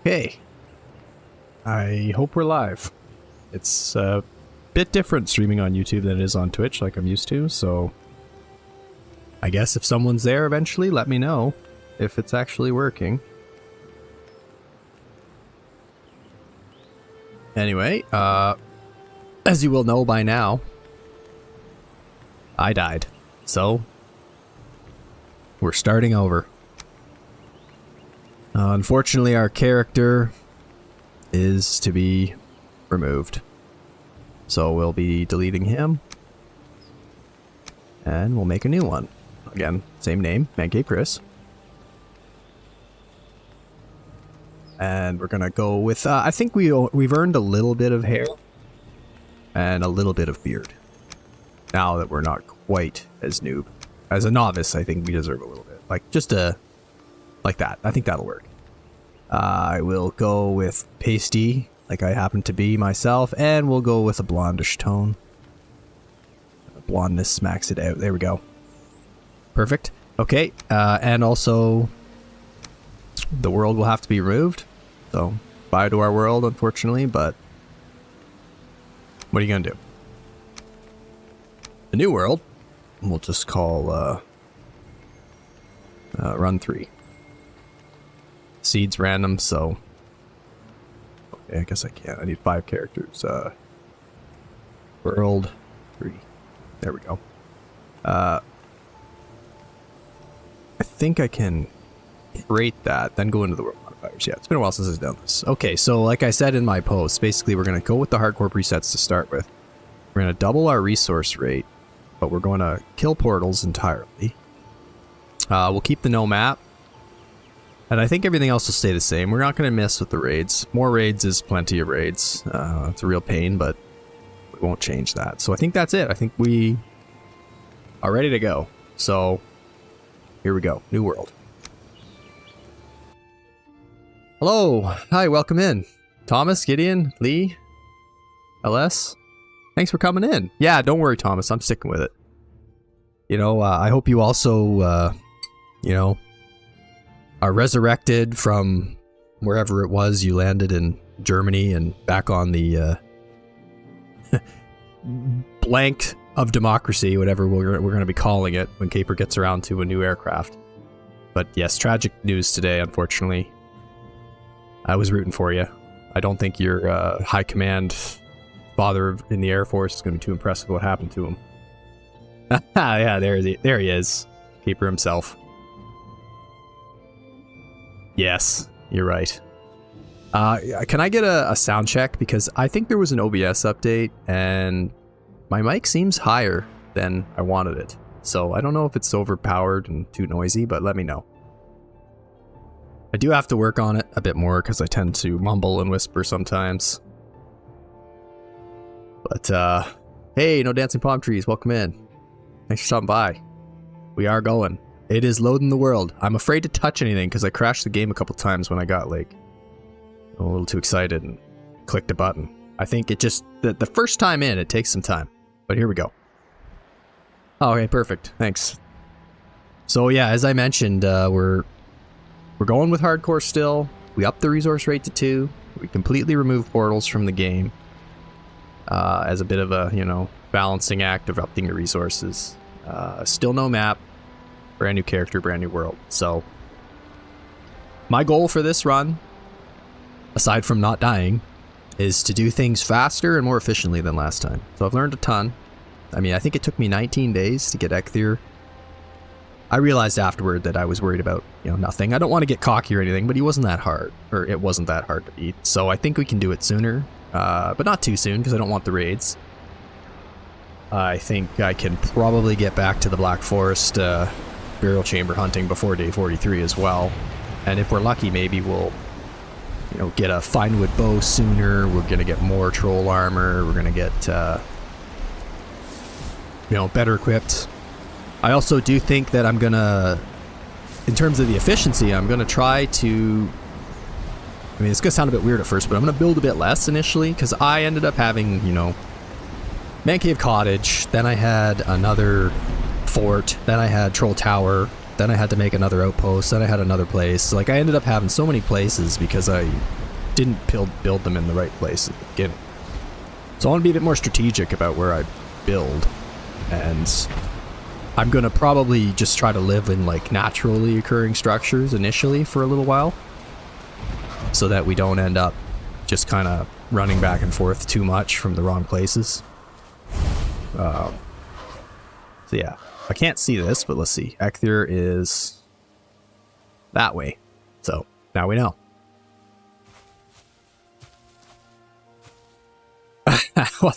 Okay. I hope we're live. It's a bit different streaming on YouTube than it is on Twitch like I'm used to, so I guess if someone's there eventually, let me know if it's actually working. Anyway, as you will know by now, I died. So, we're starting over. Unfortunately, our character is to be removed. So we'll be deleting him. And we'll make a new one. Again, same name, Mancave Chris. And we're gonna go with, I think we've earned a little bit of hair. And a little bit of beard. Now that we're not quite as noob. As a novice, I think we deserve a little bit. Like, just like that. I think that'll work. I will go with pasty, like I happen to be myself, and we'll go with a blondish tone. Blondness smacks it out. There we go. Perfect. Okay, and also the world will have to be removed. So, bye to our world, unfortunately, but what are you gonna do? The new world, we'll just call run 3. Seeds random, so okay, I guess I can't. I need 5 characters. World 3. There we go. I think I can rate that, then go into the world modifiers. Yeah, it's been a while since I've done this. Okay, so like I said in my post, basically we're going to go with the hardcore presets to start with. We're going to double our resource rate, but we're going to kill portals entirely. We'll keep the no map. And I think everything else will stay the same. We're not going to mess with the raids. More raids is plenty of raids. It's a real pain, but we won't change that. So I think that's it. I think we are ready to go. So here we go. New world. Hello. Hi, welcome in. Thomas, Gideon, Lee, LS. Thanks for coming in. Yeah, don't worry, Thomas. I'm sticking with it. You know, I hope you also, you know, are resurrected from wherever it was you landed in Germany and back on the blank of democracy, whatever we're going to be calling it when Caper gets around to a new aircraft. But yes, tragic news today, unfortunately. I was rooting for you. I don't think your high command father in the Air Force is going to be too impressed with what happened to him. Yeah, there he is. Caper himself. Yes, you're right. Can I get a sound check? Because I think there was an OBS update, and my mic seems higher than I wanted it. So I don't know if it's overpowered and too noisy, but let me know. I do have to work on it a bit more, because I tend to mumble and whisper sometimes. But, hey, no dancing palm trees, welcome in. Thanks for stopping by. We are going. It is loading the world. I'm afraid to touch anything because I crashed the game a couple times when I got like a little too excited and clicked a button. I think it just the first time in it takes some time, but here we go. Oh, okay, perfect. Thanks. So yeah, as I mentioned, we're going with hardcore still. We upped the resource rate to 2. We completely removed portals from the game as a bit of a, you know, balancing act of upping your resources. Still no map. Brand new character, brand new world. So, my goal for this run, aside from not dying, is to do things faster and more efficiently than last time. So I've learned a ton. I mean, I think it took me 19 days to get Ekthir. I realized afterward that I was worried about, you know, nothing. I don't want to get cocky or anything, but he wasn't that hard. Or it wasn't that hard to beat. So I think we can do it sooner. But not too soon, because I don't want the raids. I think I can probably get back to the Black Forest burial chamber hunting before day 43 as well. And if we're lucky, maybe we'll, you know, get a finewood bow sooner. We're going to get more troll armor. We're going to get, you know, better equipped. I also do think that I'm going to, in terms of the efficiency, I'm going to try to, I mean, it's going to sound a bit weird at first, but I'm going to build a bit less initially, because I ended up having, you know, Mancave Cottage, then I had another fort, then I had Troll Tower, Then I had to make another outpost. Then I had another place. Like, I ended up having so many places because I didn't build them in the right place at the beginning. So I want to be a bit more strategic about where I build. And I'm going to probably just try to live in, like, naturally occurring structures initially for a little while. So that we don't end up just kind of running back and forth too much from the wrong places. So yeah, I can't see this, but let's see. Ecthyr is that way. So now we know. Well,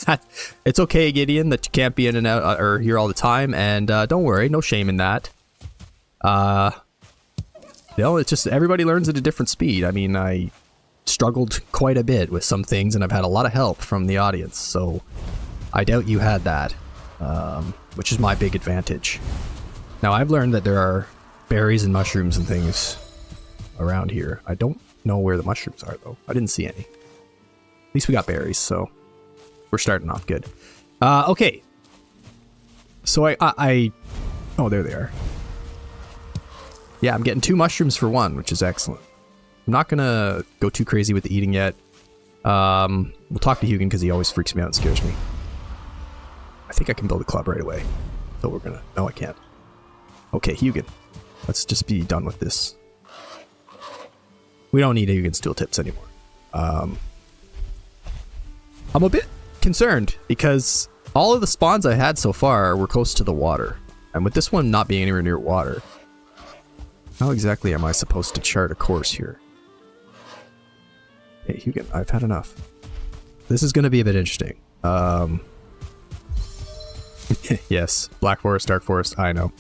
it's okay, Gideon, that you can't be in and out or here all the time, and don't worry, no shame in that. You know, it's just everybody learns at a different speed. I mean, I struggled quite a bit with some things, and I've had a lot of help from the audience, so I doubt you had that, which is my big advantage. Now, I've learned that there are berries and mushrooms and things around here. I don't know where the mushrooms are, though. I didn't see any. At least we got berries, so we're starting off good. Okay. So oh, there they are. Yeah, I'm getting 2 mushrooms for 1, which is excellent. I'm not going to go too crazy with the eating yet. We'll talk to Hugin because he always freaks me out and scares me. I think I can build a club right away. So we're going to... No, I can't. Okay, Hugin. Let's just be done with this. We don't need Hugin's tooltips anymore. I'm a bit concerned because all of the spawns I had so far were close to the water. And with this one not being anywhere near water, how exactly am I supposed to chart a course here? Hey, Hugin, I've had enough. This is going to be a bit interesting. Yes, Black Forest, Dark Forest, I know.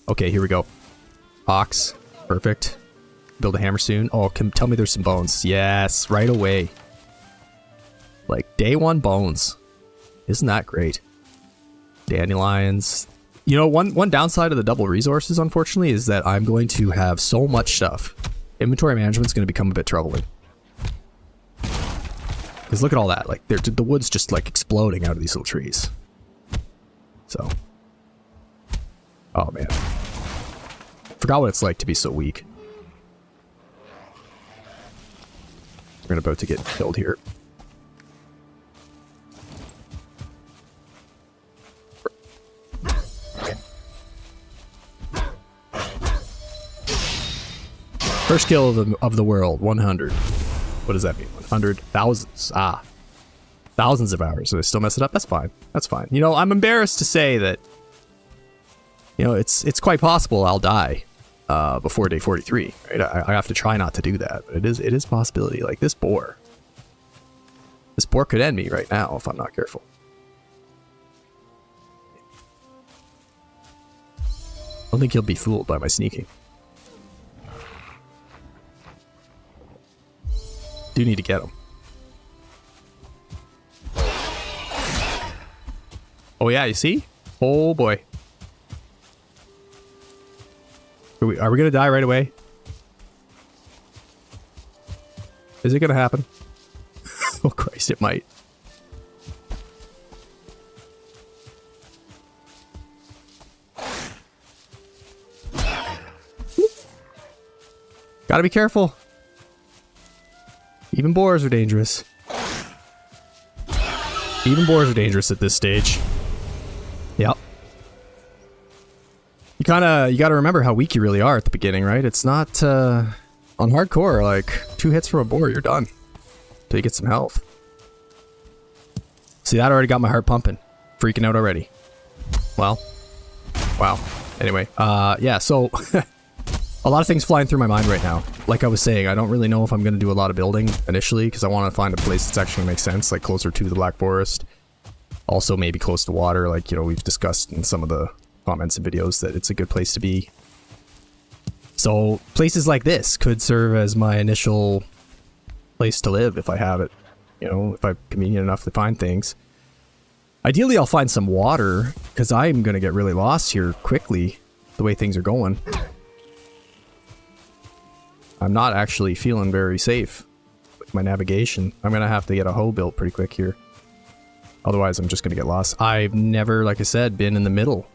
Okay, here we go. Ox, perfect. Build a hammer soon. Oh, tell me there's some bones. Yes, right away. Like, day 1 bones. Isn't that great? Dandelions. You know, one downside of the double resources, unfortunately, is that I'm going to have so much stuff. Inventory management's going to become a bit troubling. Because look at all that. Like, the wood's just, like, exploding out of these little trees. So. Oh, man. Forgot what it's like to be so weak. We're about to get killed here. First kill of the world, 100. What does that mean? 100 thousands. Ah. Thousands of hours. So I still mess it up? That's fine. That's fine. You know, I'm embarrassed to say that, you know, it's quite possible I'll die before day 43. Right? I have to try not to do that, but it is a possibility. Like this boar. This boar could end me right now if I'm not careful. I don't think he'll be fooled by my sneaking. Do need to get him. Oh yeah, you see? Oh boy. Are we gonna die right away? Is it gonna happen? Oh Christ, it might. Gotta be careful. Even boars are dangerous. Even boars are dangerous at this stage. Yep. You gotta remember how weak you really are at the beginning, right? It's not, on hardcore, like, 2 hits from a boar, you're done. Till you get some health. See, that already got my heart pumping. Freaking out already. Well. Wow. Anyway, yeah, so... a lot of things flying through my mind right now. Like I was saying, I don't really know if I'm going to do a lot of building initially, because I want to find a place that's actually going to make sense, like closer to the Black Forest. Also maybe close to water, like, you know, we've discussed in some of the comments and videos that it's a good place to be. So places like this could serve as my initial place to live if I have it. You know, if I'm convenient enough to find things. Ideally, I'll find some water, because I'm going to get really lost here quickly, the way things are going. I'm not actually feeling very safe with my navigation. I'm going to have to get a hoe built pretty quick here. Otherwise, I'm just going to get lost. I've never, like I said, been in the middle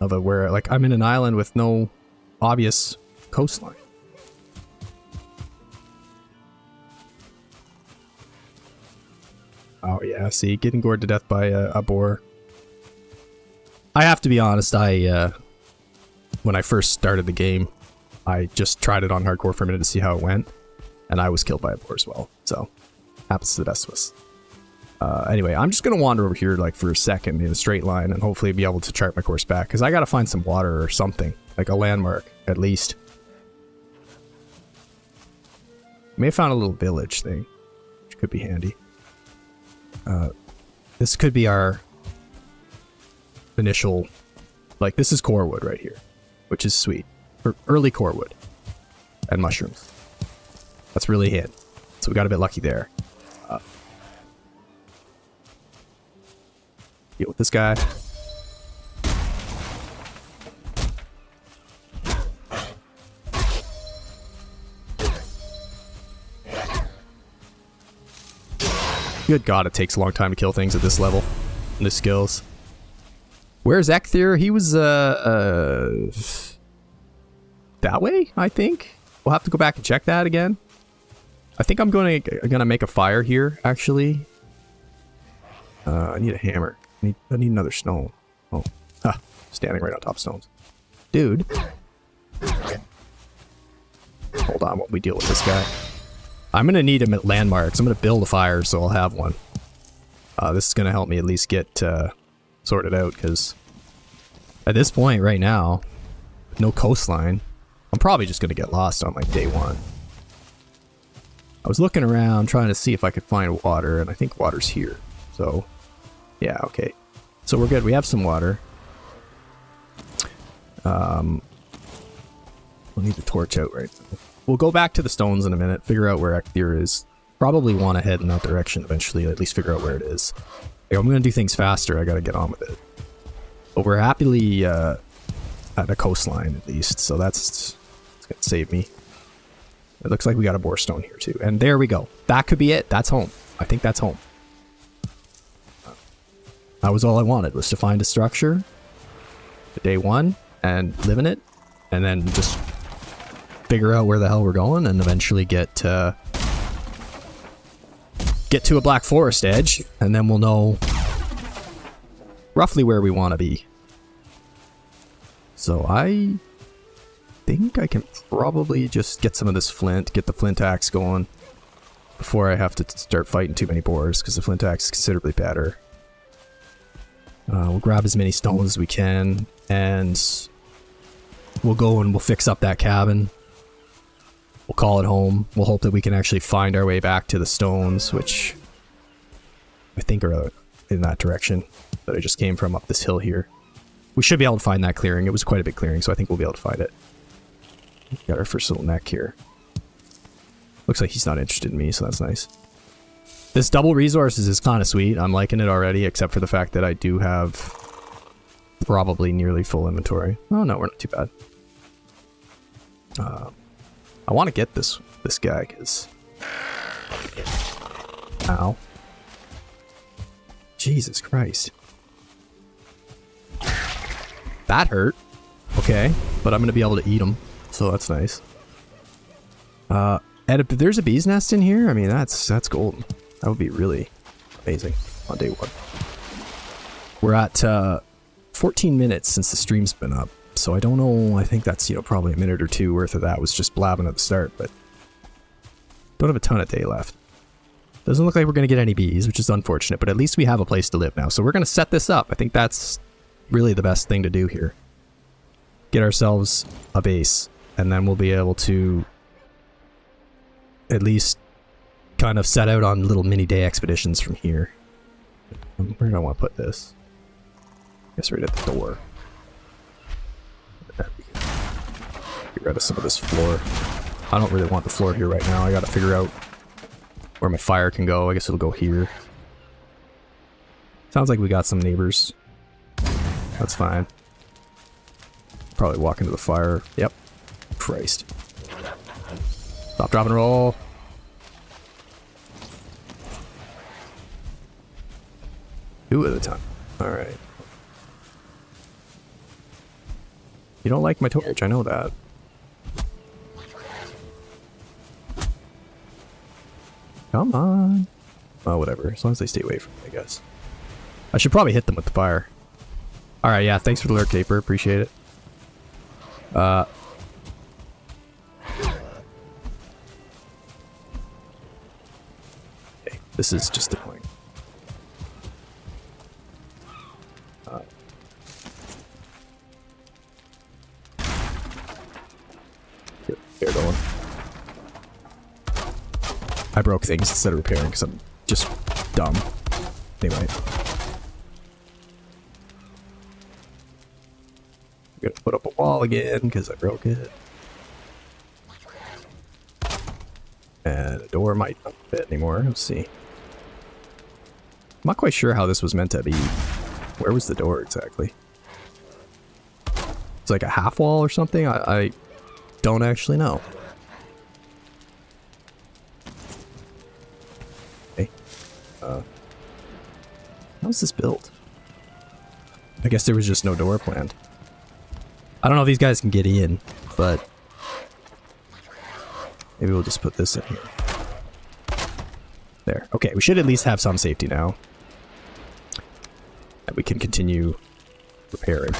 of a where like I'm in an island with no obvious coastline. Oh yeah, see, getting gored to death by a boar. I have to be honest, when I first started the game, I just tried it on hardcore for a minute to see how it went, and I was killed by a boar as well, so happens to the best of us. Anyway, I'm just going to wander over here like for a second in a straight line and hopefully be able to chart my course back, because I got to find some water or something, like a landmark at least. May have found a little village thing, which could be handy. This could be our initial, like this is core wood right here, which is sweet. Or early core wood and mushrooms. That's really hit. So we got a bit lucky there. Deal with this guy. Good God, it takes a long time to kill things at this level. And the skills. Where's Ecthir? He was, that way, I think. We'll have to go back and check that again. I think I'm gonna make a fire here, actually. I need a hammer. I need another stone. Oh, standing right on top of stones. Dude. Hold on while we deal with this guy. I'm gonna need him at landmarks. I'm gonna build a fire, so I'll have one. This is gonna help me at least get sorted out, because at this point right now, with no coastline, I'm probably just gonna get lost on like day one. I was looking around trying to see if I could find water, and I think water's here. So, yeah, okay. So we're good. We have some water. We'll need the torch out right now. We'll go back to the stones in a minute, figure out where Ecthir is. Probably want to head in that direction eventually, at least figure out where it is. Like, I'm going to do things faster, I got to get on with it. But we're happily at a coastline at least, so that's going to save me. It looks like we got a boar stone here too. And there we go. That could be it. That's home. I think that's home. That was all I wanted, was to find a structure for day one and live in it, and then just figure out where the hell we're going and eventually get to a black forest edge, and then we'll know roughly where we want to be. So I think I can probably just get some of this flint, get the flint axe going before I have to start fighting too many boars, because the flint axe is considerably better. We'll grab as many stones as we can, and we'll go and we'll fix up that cabin. We'll call it home. We'll hope that we can actually find our way back to the stones, which I think are in that direction that I just came from, up this hill here. We should be able to find that clearing. It was quite a big clearing, so I think we'll be able to find it. Got our first little neck here. Looks like he's not interested in me, so that's nice. This double resources is kind of sweet. I'm liking it already, except for the fact that I do have probably nearly full inventory. Oh no, we're not too bad. I want to get this guy, because... Ow. Jesus Christ. That hurt. Okay, but I'm going to be able to eat him, so that's nice. And if there's a bee's nest in here, I mean, that's golden. That would be really amazing on day one. We're at 14 minutes since the stream's been up, so I don't know. I think that's, probably a minute or two worth of that was just blabbing at the start, but don't have a ton of day left. Doesn't look like we're going to get any bees, which is unfortunate, but at least we have a place to live now. So we're going to set this up. I think that's really the best thing to do here. Get ourselves a base, and then we'll be able to at least kind of set out on little mini day expeditions from here. Where do I want to put this? I guess right at the door. Get rid of some of this floor. I don't really want the floor here right now. I gotta figure out where my fire can go. I guess it'll go here. Sounds like we got some neighbors. That's fine. Probably walk into the fire. Yep. Christ. Stop, drop, and roll. Two at a time. Alright. You don't like my torch, I know that. Come on. Oh, whatever. As long as they stay away from me, I guess. I should probably hit them with the fire. Alright, yeah, thanks for the lurk, Caper. Appreciate it. Okay, this is just annoying. They're going. I broke things instead of repairing because I'm just dumb. Anyway. I'm gonna put up a wall again because I broke it. And the door might not fit anymore. Let's see. I'm not quite sure how this was meant to be. Where was the door exactly? It's like a half wall or something? I don't actually know. Okay. How's this built? I guess there was just no door planned. I don't know if these guys can get in, but maybe we'll just put this in here. There. Okay, we should at least have some safety now. And we can continue repairing.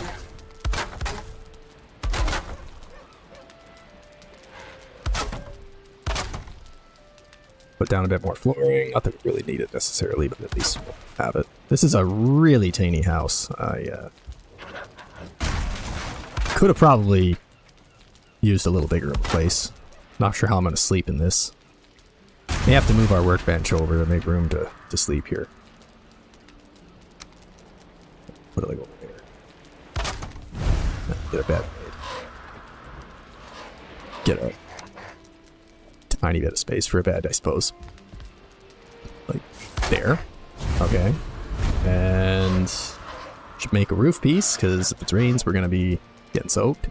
Put down a bit more flooring. Not that we really need it necessarily, but at least we'll have it. This is a really tiny house. I could have probably used a little bigger of a place. Not sure how I'm going to sleep in this. May have to move our workbench over to make room to sleep here. Put it like over there. Get a bed made. Get a tiny bit of space for a bed, I suppose. Like there. Okay. And should make a roof piece, because if it rains, we're going to be getting soaked.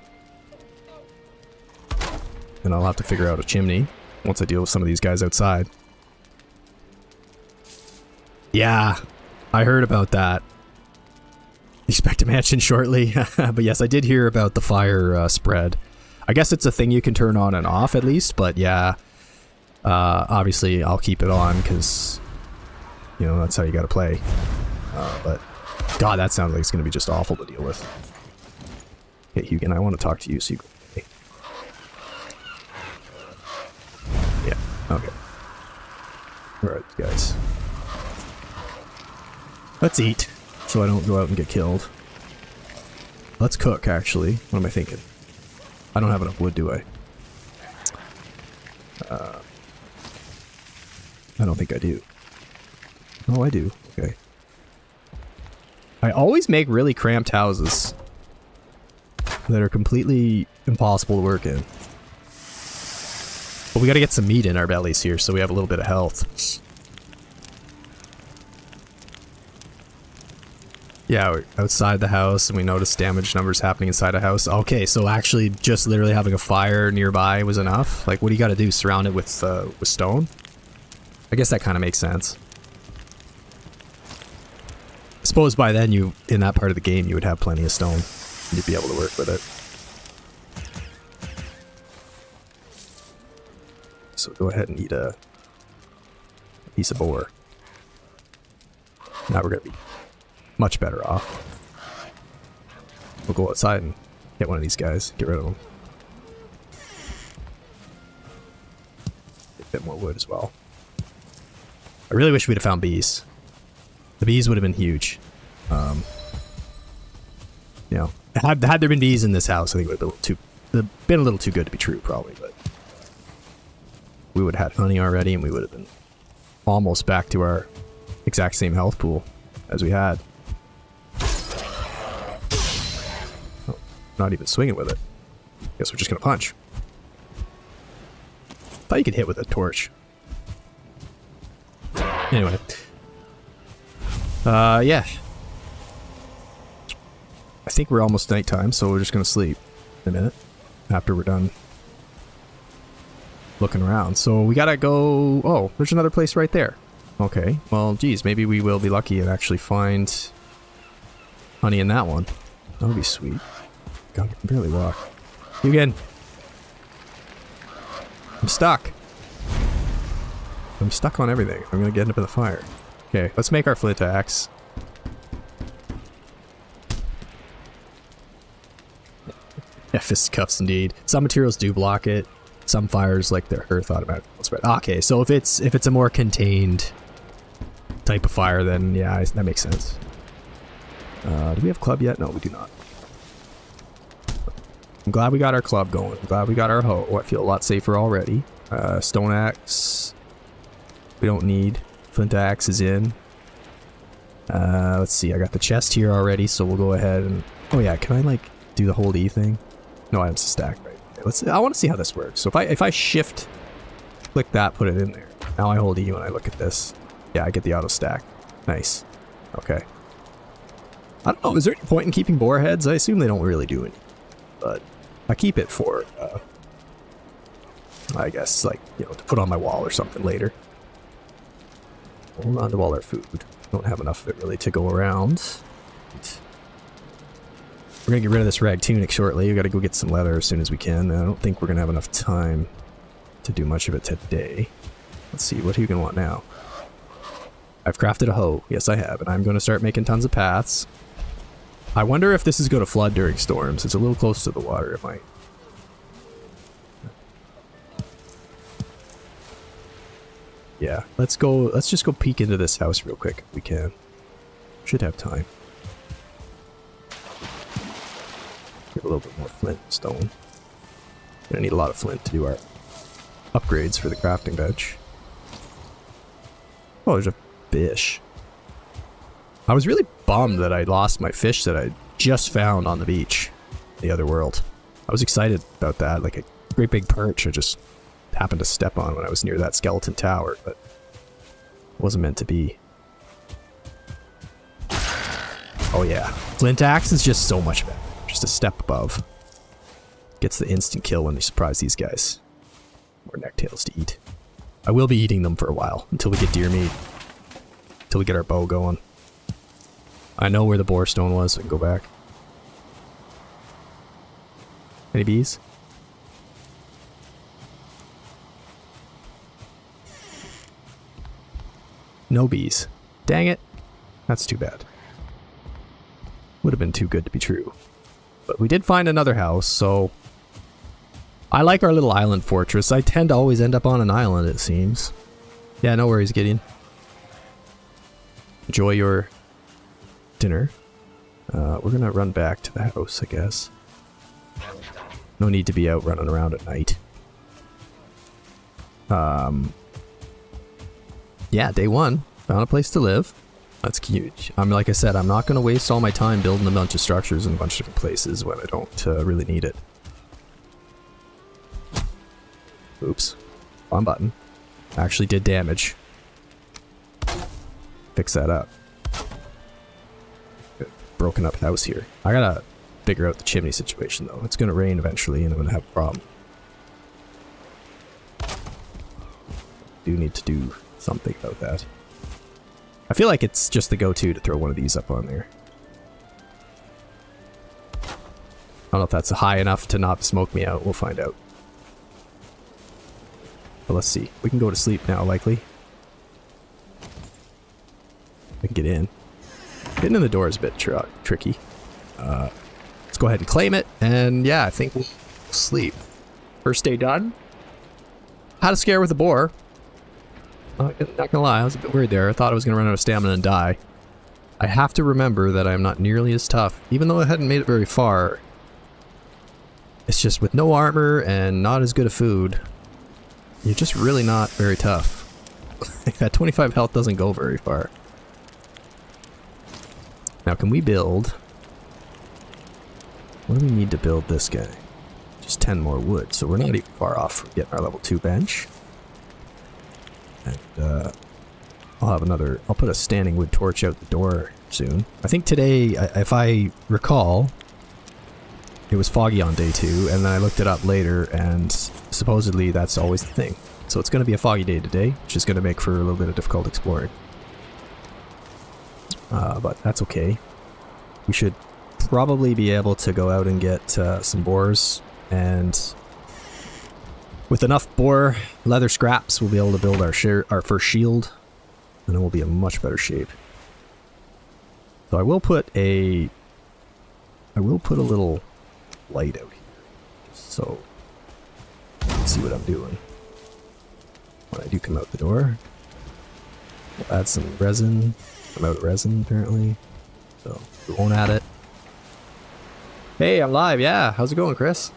And I'll have to figure out a chimney once I deal with some of these guys outside. Yeah, I heard about that. Expect a mansion shortly. But yes, I did hear about the fire spread. I guess it's a thing you can turn on and off at least, but yeah. Obviously, I'll keep it on because, you know, that's how you gotta play. But, God, that sounds like it's gonna be just awful to deal with. Okay, Hugan, I want to talk to you so you can... Yeah, okay. Alright, guys. Let's eat, so I don't go out and get killed. Let's cook, actually. What am I thinking? I don't have enough wood, do I? I don't think I do. Oh, I do. Okay. I always make really cramped houses that are completely impossible to work in. But we gotta get some meat in our bellies here so we have a little bit of health. Yeah, we're outside the house and we notice damage numbers happening inside a house. Okay, so actually just literally having a fire nearby was enough? Like, what do you gotta do? Surround it with stone? I guess that kind of makes sense. I suppose by then you, in that part of the game, you would have plenty of stone. And you'd be able to work with it. So go ahead and eat a piece of boar. Now we're gonna be much better off. We'll go outside and get one of these guys. Get rid of them. Get a bit more wood as well. I really wish we'd have found bees. The bees would have been huge. You know, had there been bees in this house, I think it would have been a little too good to be true, probably. But we would have had honey already, and we would have been almost back to our exact same health pool as we had. Oh, not even swinging with it. Guess we're just gonna punch. Thought you could hit with a torch. Anyway. Yeah. I think we're almost nighttime, so we're just gonna sleep in a minute after we're done looking around. So we gotta go... Oh, there's another place right there. Okay. Well, geez, maybe we will be lucky and actually find honey in that one. That would be sweet. God, I can barely walk. You again. I'm stuck. I'm stuck on everything. I'm gonna get into the fire. Okay, let's make our flint axe. Yeah, fisticuffs indeed. Some materials do block it. Some fires, like the earth, automatically spread. Okay, so if it's a more contained type of fire, then yeah, that makes sense. Do we have club yet? No, we do not. I'm glad we got our club going. I'm glad we got our hoe. I feel a lot safer already. Stone axe. We don't need. Flint axe is in. Let's see. I got the chest here already, so we'll go ahead and... Oh yeah, can I like do the hold E thing? No items to stack, right? Okay, let's. I want to see how this works. So if I shift, click that, put it in there. Now I hold E when I look at this. Yeah, I get the auto stack. Nice. Okay. I don't know. Is there any point in keeping boar heads? I assume they don't really do anything, but I keep it for, I guess, like, you know, to put on my wall or something later. Hold on to all our food. Don't have enough of it really to go around. We're gonna get rid of this rag tunic shortly. We gotta go get some leather as soon as we can. I don't think we're gonna have enough time to do much of it today. Let's see, what are you gonna want now? I've crafted a hoe. Yes, I have, and I'm gonna start making tons of paths. I wonder if this is gonna flood during storms. It's a little close to the water, it might. Yeah, let's just go peek into this house real quick if we can. Should have time. Get a little bit more flint and stone. Gonna need a lot of flint to do our upgrades for the crafting bench. Oh, there's a fish. I was really bummed that I lost my fish that I just found on the beach in the other world. I was excited about that, like a great big perch I just happened to step on when I was near that skeleton tower, but it wasn't meant to be. Oh yeah, flint axe is just so much better. Just a step above. Gets the instant kill when they surprise these guys. More necktails to eat. I will be eating them for a while, until we get deer meat. Until we get our bow going. I know where the boar stone was, so I can go back. Any bees? No bees. Dang it. That's too bad. Would have been too good to be true. But we did find another house, so... I like our little island fortress. I tend to always end up on an island, it seems. Yeah, no worries, Gideon. Enjoy your dinner. We're gonna run back to the house, I guess. No need to be out running around at night. Yeah, day one. Found a place to live. That's huge. Like I said, I'm not gonna waste all my time building a bunch of structures in a bunch of different places when I don't really need it. Oops. Wrong button. Actually did damage. Fix that up. Broken up house here. I gotta figure out the chimney situation though. It's gonna rain eventually and I'm gonna have a problem. Do need to do something about that. I feel like it's just the go-to to throw one of these up on there. I don't know if that's high enough to not smoke me out. We'll find out. But let's see. We can go to sleep now, likely. We can get in. Getting in the door is a bit tricky. Let's go ahead and claim it. And yeah, I think we'll sleep. First day done. Had a scare with a boar. Not gonna lie, I was a bit worried there. I thought I was gonna run out of stamina and die. I have to remember that I'm not nearly as tough, even though I hadn't made it very far. It's just with no armor and not as good of food, you're just really not very tough. That 25 health doesn't go very far. Now can we build... What do we need to build this guy? Just 10 more wood, so we're not even far off from getting our level 2 bench. And I'll put a standing wood torch out the door soon. I think today, if I recall, it was foggy on day 2, and then I looked it up later, and supposedly that's always the thing. So it's going to be a foggy day today, which is going to make for a little bit of difficult exploring. But that's okay. We should probably be able to go out and get some boars, and with enough boar leather scraps, we'll be able to build our first shield, and then we'll be in much better shape. So I will put a little light out here, so you can see what I'm doing when I do come out the door. We'll add some resin. I'm out of resin apparently, so we won't add it. Hey, I'm live. Yeah, how's it going, Chris?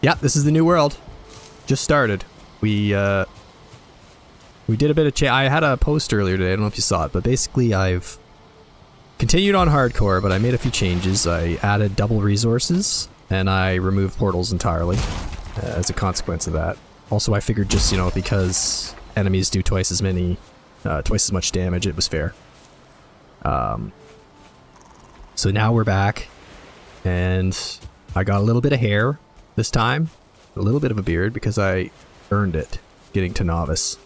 Yeah, this is the new world. Just started. We did a bit of I had a post earlier today. I don't know if you saw it, but basically I've continued on hardcore, but I made a few changes. I added double resources, and I removed portals entirely as a consequence of that. Also, I figured just, you know, because enemies do twice as much damage, it was fair. So now we're back, and I got a little bit of hair this time, a little bit of a beard, because I earned it getting to novice.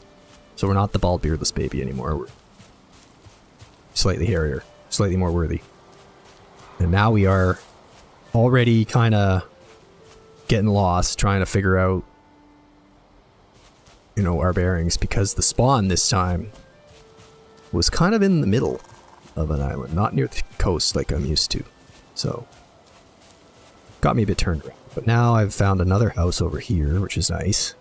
So we're not the bald beardless baby anymore. We're slightly hairier, slightly more worthy. And now we are already kind of getting lost, trying to figure out, you know, our bearings, because the spawn this time was kind of in the middle of an island, not near the coast like I'm used to. So got me a bit turned around. But now I've found another house over here, which is nice.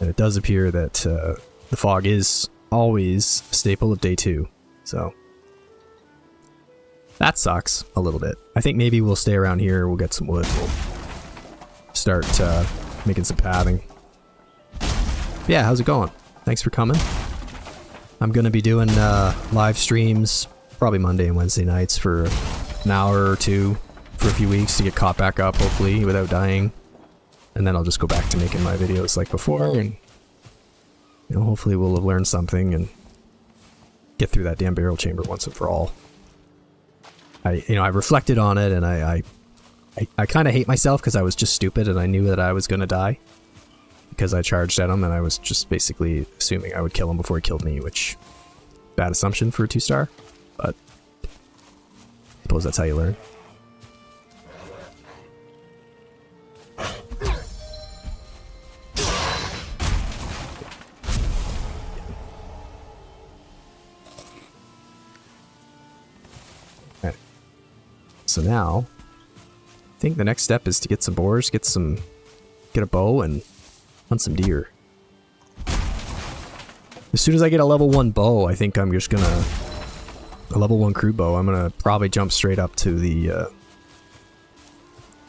And it does appear that the fog is always a staple of day 2. So that sucks a little bit. I think maybe we'll stay around here, we'll get some wood, we'll start making some pathing. Yeah, how's it going? Thanks for coming. I'm going to be doing live streams probably Monday and Wednesday nights for an hour or two for a few weeks to get caught back up, hopefully, without dying. And then I'll just go back to making my videos like before, and you know, hopefully we'll have learned something and get through that damn barrel chamber once and for all. I reflected on it, and I kind of hate myself because I was just stupid and I knew that I was going to die. Because I charged at him and I was just basically assuming I would kill him before he killed me, which, bad assumption for a 2-star, but I suppose that's how you learn. Okay. So now, I think the next step is to get some boars, get a bow, and hunt some deer. As soon as I get a level 1 bow, I think I'm just gonna... a level 1 crude bow, I'm gonna probably jump straight up to the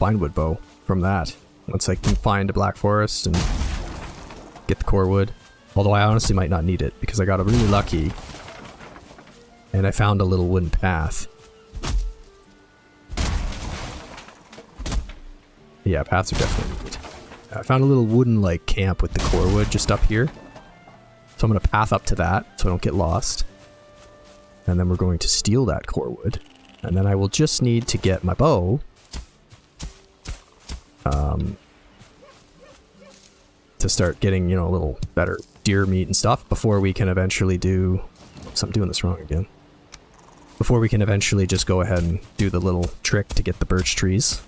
Vinewood bow from that. Once I can find a black forest and get the core wood. Although I honestly might not need it, because I got really lucky and I found a little wooden path. Yeah, paths are definitely neat. I found a little wooden, like, camp with the core wood just up here. So I'm going to path up to that so I don't get lost. And then we're going to steal that core wood. And then I will just need to get my bow. To start getting, you know, a little better deer meat and stuff before we can eventually do... Oops, I'm doing this wrong again. Before we can eventually just go ahead and do the little trick to get the birch trees.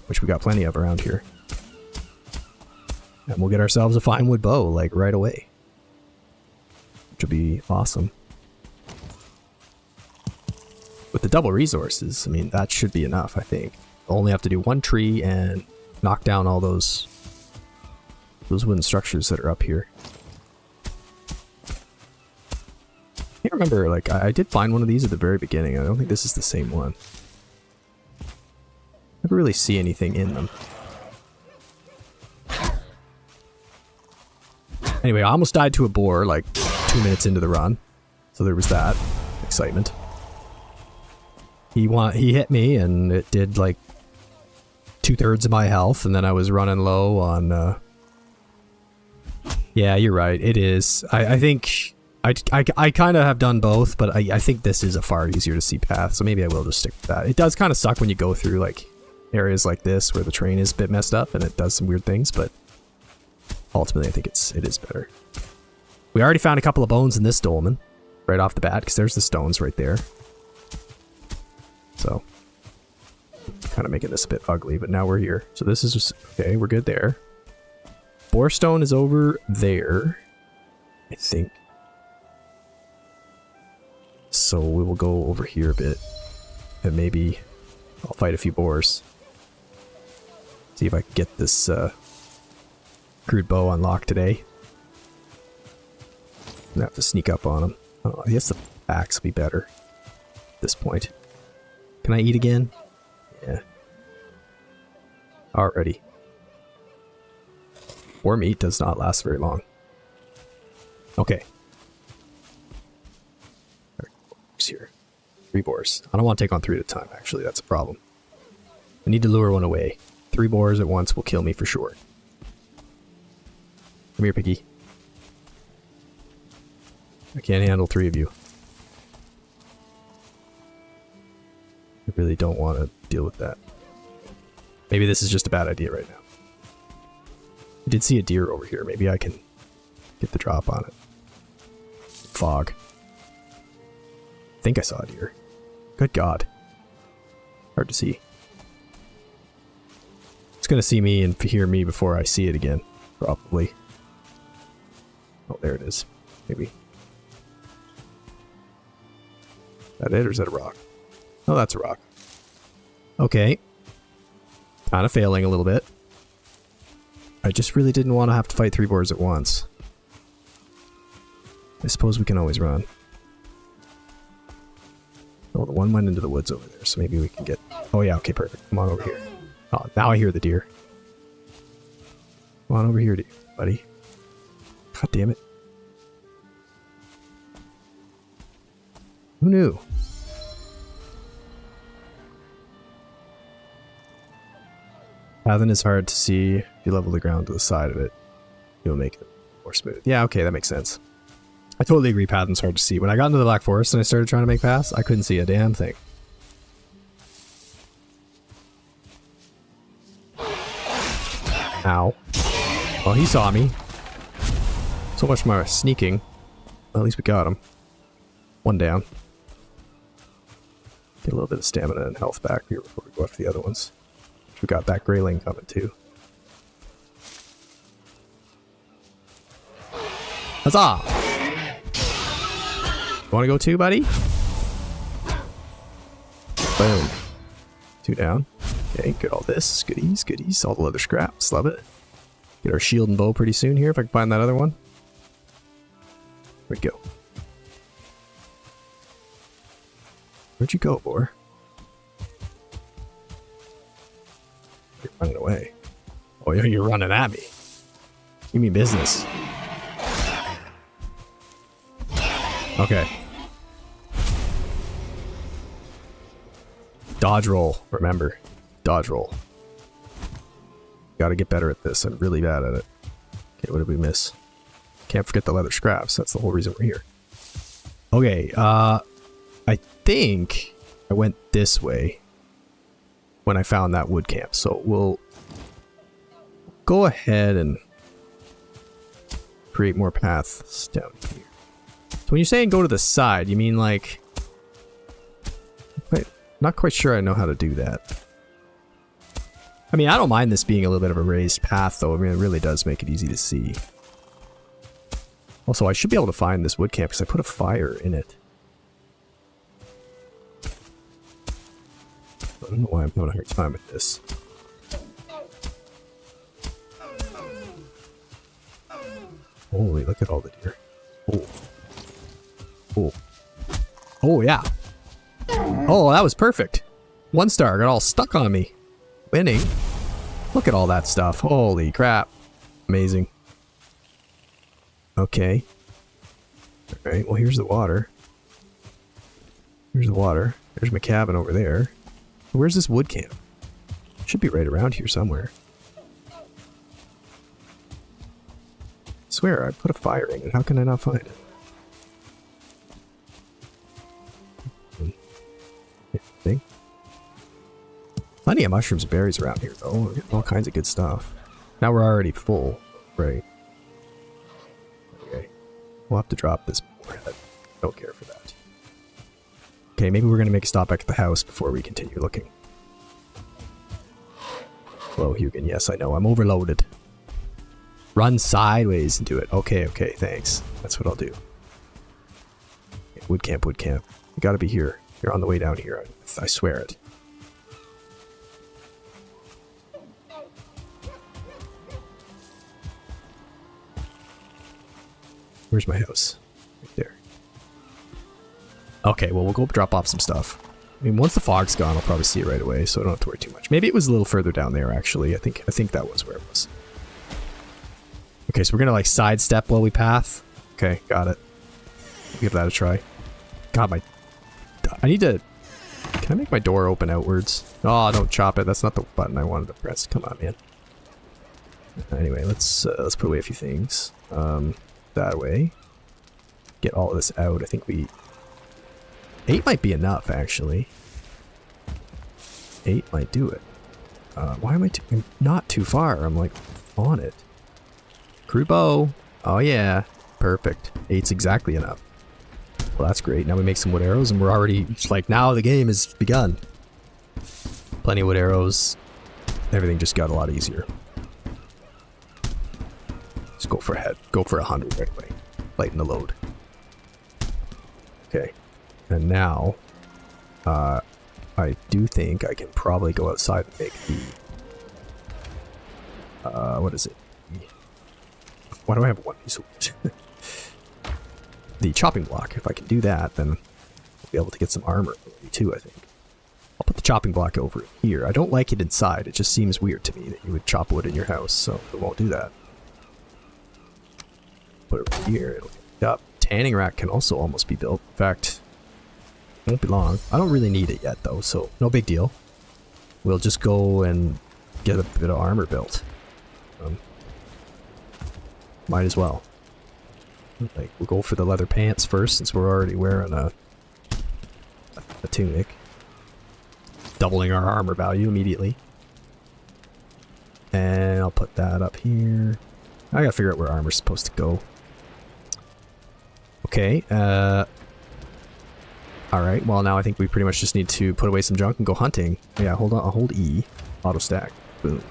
Which we got plenty of around here. And we'll get ourselves a fine wood bow, like, right away. Which will be awesome. With the double resources, I mean, that should be enough, I think. We'll only have to do 1 tree and knock down all those wooden structures that are up here. I can't remember, like, I did find one of these at the very beginning. I don't think this is the same one. Never really see anything in them. Anyway, I almost died to a boar like 2 minutes into the run. So there was that excitement. He hit me and it did like 2/3 of my health, and then I was running low on yeah, you're right. It is. I think I kind of have done both, but I think this is a far easier to see path, so maybe I will just stick with that. It does kind of suck when you go through like areas like this where the terrain is a bit messed up and it does some weird things, but ultimately I think it is better. We already found a couple of bones in this dolmen, right off the bat, because there's the stones right there. So, kind of making this a bit ugly, but now we're here. So this is just, okay, we're good there. Borestone is over there, I think. So we will go over here a bit, and maybe I'll fight a few boars. See if I can get this crude bow unlocked today. I'm gonna have to sneak up on him. Oh, I guess the axe will be better at this point. Can I eat again? Yeah. Alrighty. Boar meat does not last very long. Okay. Here. 3 boars. I don't want to take on 3 at a time, actually. That's a problem. I need to lure one away. 3 boars at once will kill me for sure. Come here, piggy. I can't handle 3 of you. I really don't want to deal with that. Maybe this is just a bad idea right now. I did see a deer over here. Maybe I can get the drop on it. Fog. I think I saw a deer. Good God. Hard to see. It's gonna see me and hear me before I see it again. Probably. Oh, there it is. Maybe. Is that it, or is that a rock? Oh, that's a rock. Okay. Kind of failing a little bit. I just really didn't want to have to fight 3 boars at once. I suppose we can always run. Oh, the one went into the woods over there, so maybe we can get... Oh yeah, okay, perfect. Come on over here. Oh, now I hear the deer. Come on over here, buddy. God damn it. Who knew? Pathing is hard to see. If you level the ground to the side of it, you'll make it more smooth. Yeah, okay, that makes sense. I totally agree, pathing's hard to see. When I got into the Black Forest and I started trying to make paths, I couldn't see a damn thing. Ow. Well, he saw me. So much more sneaking. Well, at least we got him. 1 down. Get a little bit of stamina and health back here before we go after the other ones. We got that grayling coming too. Huzzah! Want to go too, buddy? Boom. 2 down. Okay, get all this. Goodies, goodies. All the leather scraps. Love it. Get our shield and bow pretty soon here if I can find that other one. Where'd we go? Where'd you go, boar? You're running away. Oh, yeah, you're running at me. You mean business. Okay. Dodge roll, remember. Dodge roll. Gotta get better at this. I'm really bad at it. Okay, what did we miss? Can't forget the leather scraps. That's the whole reason we're here. Okay, I think I went this way when I found that wood camp. So we'll go ahead and create more paths down here. So when you're saying go to the side, you mean like... Wait, not quite sure I know how to do that. I mean, I don't mind this being a little bit of a raised path, though. I mean, it really does make it easy to see. Also, I should be able to find this wood camp because I put a fire in it. I don't know why I'm having a hard time with this. Holy, look at all the deer. Oh. Oh. Oh, yeah. Oh, that was perfect. 1 star got all stuck on me. Winning. Look at all that stuff. Holy crap. Amazing. Okay. Alright, well here's the water. Here's the water. There's my cabin over there. Where's this wood camp? Should be right around here somewhere. I swear, I put a fire in it. How can I not find it? Thing. Plenty of mushrooms and berries around here, though. We're getting all kinds of good stuff. Now we're already full. Right. Okay. We'll have to drop this boar head. Don't care for that. Okay, maybe we're going to make a stop back at the house before we continue looking. Hello, Hugin. Yes, I know. I'm overloaded. Run sideways and do it. Okay, okay, thanks. That's what I'll do. Okay, wood camp, wood camp. You gotta be here. You're on the way down here. I swear it. Where's my house? Right there. Okay, well, we'll go drop off some stuff. I mean, once the fog's gone, I'll probably see it right away, so I don't have to worry too much. Maybe it was a little further down there, actually. I think that was where it was. Okay, so we're gonna, like, sidestep while we path. Okay, got it. Give that a try. God, I need to... Can I make my door open outwards? Oh, don't chop it. That's not the button I wanted to press. Come on, man. Anyway, let's put away a few things. That away. Get all of this out. I think we... 8 might be enough, actually. 8 might do it. Why am I not too far? I'm, like, on it. Crew bow. Oh, yeah. Perfect. 8's exactly enough. Well, that's great. Now we make some wood arrows, and we're already... Like, now the game has begun. Plenty of wood arrows. Everything just got a lot easier. Just go for a head. Go for 100 right away. Lighten the load. Okay. And now, I do think I can probably go outside and make the, what is it? Why do I have one piece of wood? The chopping block. If I can do that, then I'll be able to get some armor too, I think. I'll put the chopping block over here. I don't like it inside. It just seems weird to me that you would chop wood in your house, so I won't do that. Put it right here. It'll get up. Tanning rack can also almost be built. In fact... Won't be long. I don't really need it yet, though, so no big deal. We'll just go and get a bit of armor built. Might as well. Like, we'll go for the leather pants first, since we're already wearing a tunic. Doubling our armor value immediately. And I'll put that up here. I gotta figure out where armor's supposed to go. Okay, alright, well now I think we pretty much just need to put away some junk and go hunting. Yeah, hold on, I'll hold E. Auto stack. Boom.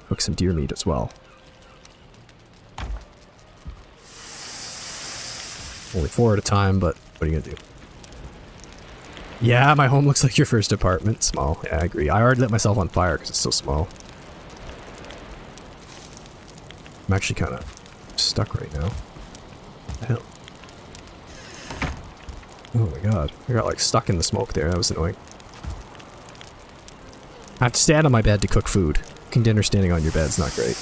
Cook some deer meat as well. Only 4 at a time, but what are you gonna do? Yeah, my home looks like your first apartment. Small. Yeah, I agree. I already lit myself on fire because it's so small. I'm actually kind of stuck right now. What the hell? Oh my god. I got like stuck in the smoke there. That was annoying. I have to stand on my bed to cook food. Cooking dinner standing on your bed is not great.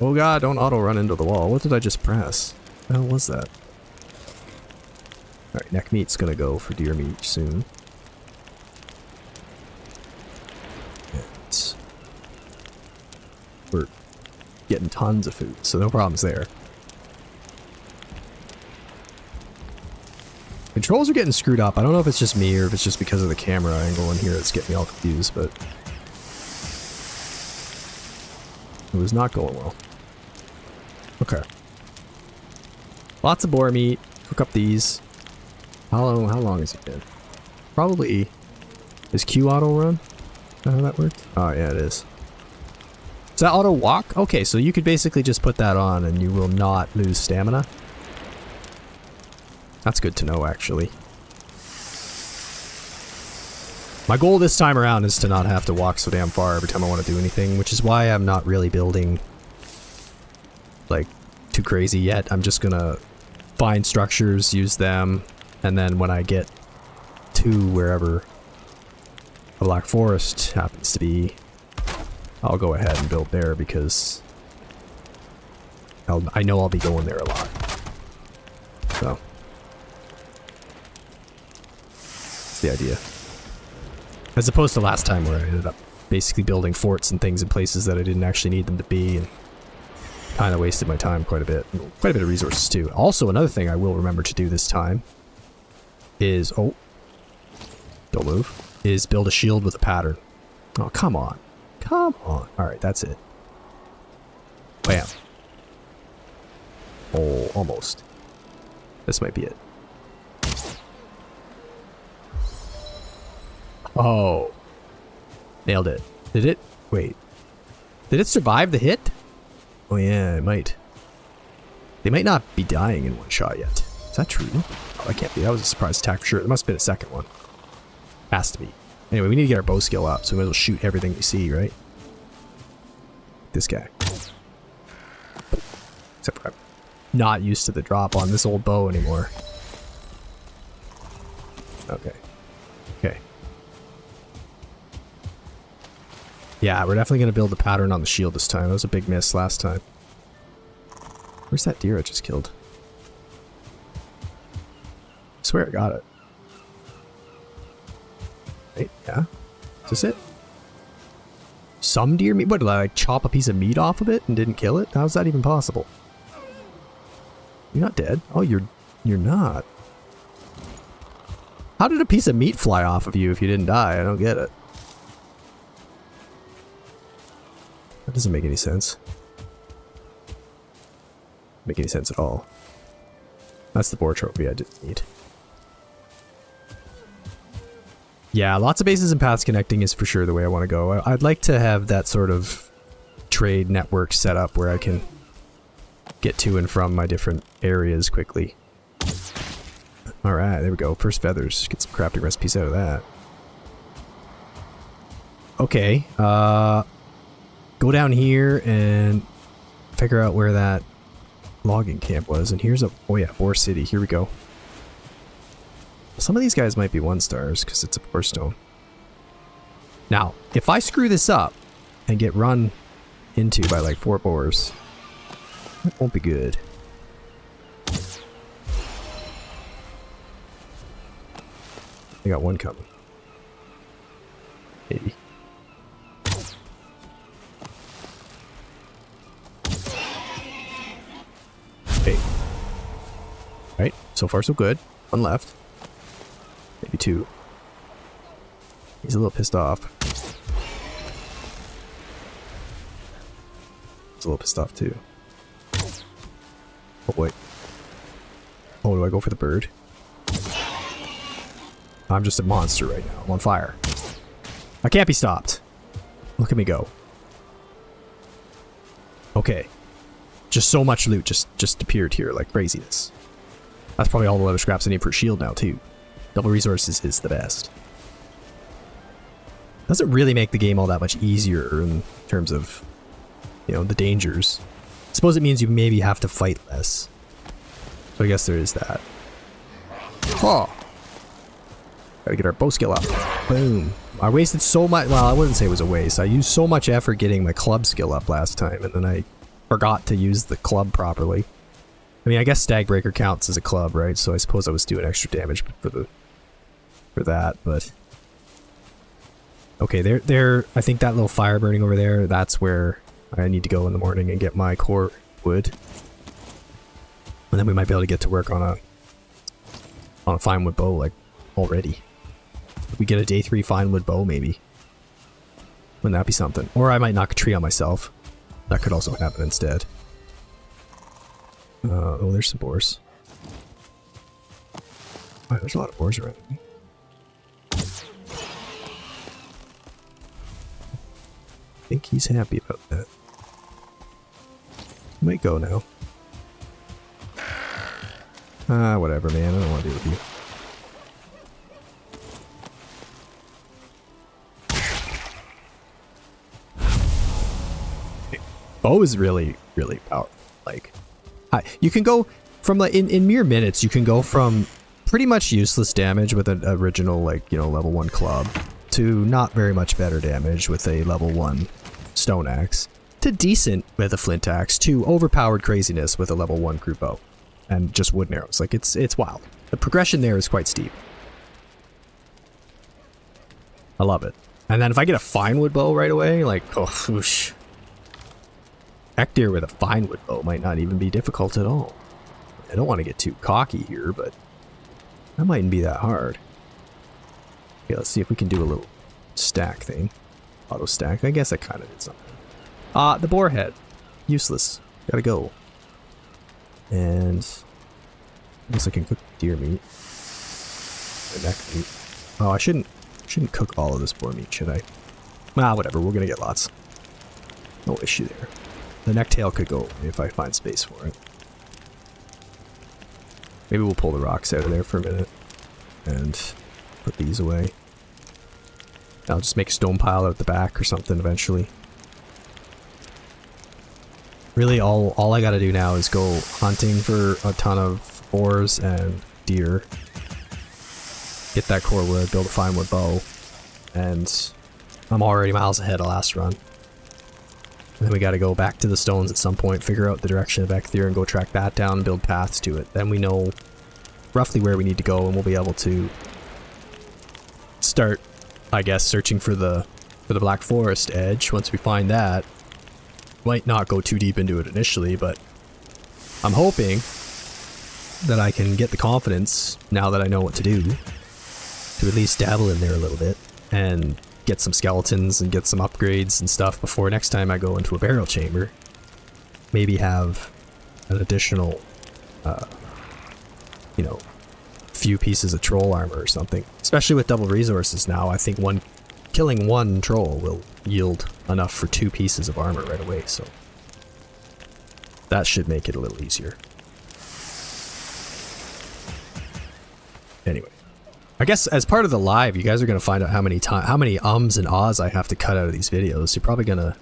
Oh god, don't auto run into the wall. What did I just press? What the hell was that? Alright, neck meat's gonna go for deer meat soon. And we're getting tons of food, so no problems there. Controls are getting screwed up. I don't know if it's just me or if it's just because of the camera angle in here that's getting me all confused, but it was not going well. Okay. Lots of boar meat. Cook up these. How long has it been? Probably... Is Q auto run? Is that how that works? Oh yeah, it is. Is that auto walk? Okay, so you could basically just put that on and you will not lose stamina. That's good to know, actually. My goal this time around is to not have to walk so damn far every time I want to do anything, which is why I'm not really building, like, too crazy yet. I'm just gonna find structures, use them, and then when I get to wherever the Black Forest happens to be, I'll go ahead and build there because I know I'll be going there a lot. So, that's the idea. As opposed to last time where I ended up basically building forts and things in places that I didn't actually need them to be and kind of wasted my time quite a bit. Quite a bit of resources too. Also, another thing I will remember to do this time is... Oh. Don't move. Is build a shield with a pattern. Oh, come on. Come on. Alright, that's it. Bam. Oh, almost. This might be it. Oh. Nailed it. Did it? Wait. Did it survive the hit? Oh yeah, it might. They might not be dying in one shot yet. Is that true? Oh, that can't be. That was a surprise attack for sure. There must have been a second one. Has to be. Anyway, we need to get our bow skill up, so we might as well shoot everything we see, right? This guy. Except for I'm not used to the drop on this old bow anymore. Okay. Okay. Yeah, we're definitely going to build the pattern on the shield this time. That was a big miss last time. Where's that deer I just killed? I swear I got it. Wait, yeah? Is this it? Some deer meat? What, did I like chop a piece of meat off of it and didn't kill it? How's that even possible? You're not dead. Oh, you're not. How did a piece of meat fly off of you if you didn't die? I don't get it. That doesn't make any sense. Make any sense at all. That's the boar trophy I didn't need. Yeah, lots of bases and paths connecting is for sure the way I want to go. I'd like to have that sort of trade network set up where I can get to and from my different areas quickly. Alright, there we go. First feathers. Get some crafting recipes out of that. Okay, go down here and figure out where that logging camp was. And here's a... Oh yeah, Boar City. Here we go. Some of these guys might be 1-stars because it's a boar stone. Now, if I screw this up and get run into by like 4 boars, that won't be good. I got one coming. Maybe. Hey. Right, so far so good. One left. Maybe 2. He's a little pissed off. He's a little pissed off too. Oh boy. Oh, do I go for the bird? I'm just a monster right now. I'm on fire. I can't be stopped. Look at me go. Okay. Just so much loot just appeared here like craziness. That's probably all the leather scraps I need for a shield now too. Double resources is the best. Doesn't really make the game all that much easier in terms of, you know, the dangers. I suppose it means you maybe have to fight less. So I guess there is that. Oh! Gotta get our bow skill up. Boom. I wasted so much, well, I wouldn't say it was a waste. I used so much effort getting my club skill up last time, and then I forgot to use the club properly. I mean, I guess Stagbreaker counts as a club, right? So I suppose I was doing extra damage for that, but... Okay, there, I think that little fire burning over there, that's where I need to go in the morning and get my core wood. And then we might be able to get to work on a fine wood bow, like, already. We get a day 3 fine wood bow, maybe. Wouldn't that be something? Or I might knock a tree on myself. That could also happen instead. Oh, there's some boars. Oh, there's a lot of boars around me. I think he's happy about that. He might go now. Whatever, man. I don't want to deal with you. Bow is really, really powerful. Like, you can go from, like, in mere minutes, you can go from pretty much useless damage with an original, like, you know, level 1 club to not very much better damage with a level 1 stone axe to decent with a flint axe to overpowered craziness with a level 1 crude bow and just wooden arrows. Like, it's wild. The progression there is quite steep. I love it. And then if I get a fine wood bow right away, like, oh, whoosh. Deer with a fine wood bow might not even be difficult at all. I don't want to get too cocky here, but that mightn't be that hard. Okay, let's see if we can do a little stack thing. Auto stack. I guess I kind of did something. The boar head. useless. Gotta go. And I guess I can cook deer meat. And neck meat. Oh, I shouldn't cook all of this boar meat, should I? Ah, whatever. We're gonna get lots. No issue there. The neck tail could go if I find space for it. Maybe we'll pull the rocks out of there for a minute and put these away. I'll just make a stone pile out the back or something eventually. Really, all I gotta do now is go hunting for a ton of boars and deer. Get that core wood, build a fine wood bow, and I'm already miles ahead of last run. And then we gotta go back to the stones at some point, figure out the direction of Ecthyr and go track that down and build paths to it. Then we know roughly where we need to go and we'll be able to start, I guess, searching for the Black Forest edge. Once we find that, might not go too deep into it initially, but I'm hoping that I can get the confidence, now that I know what to do, to at least dabble in there a little bit and get some skeletons and get some upgrades and stuff before next time I go into a burial chamber. Maybe have an additional, you know, few pieces of troll armor or something. Especially with double resources now, I think killing one troll will yield enough for 2 pieces of armor right away, so that should make it a little easier. Anyway, I guess as part of the live, you guys are going to find out how many ums and ahs I have to cut out of these videos. You're probably going to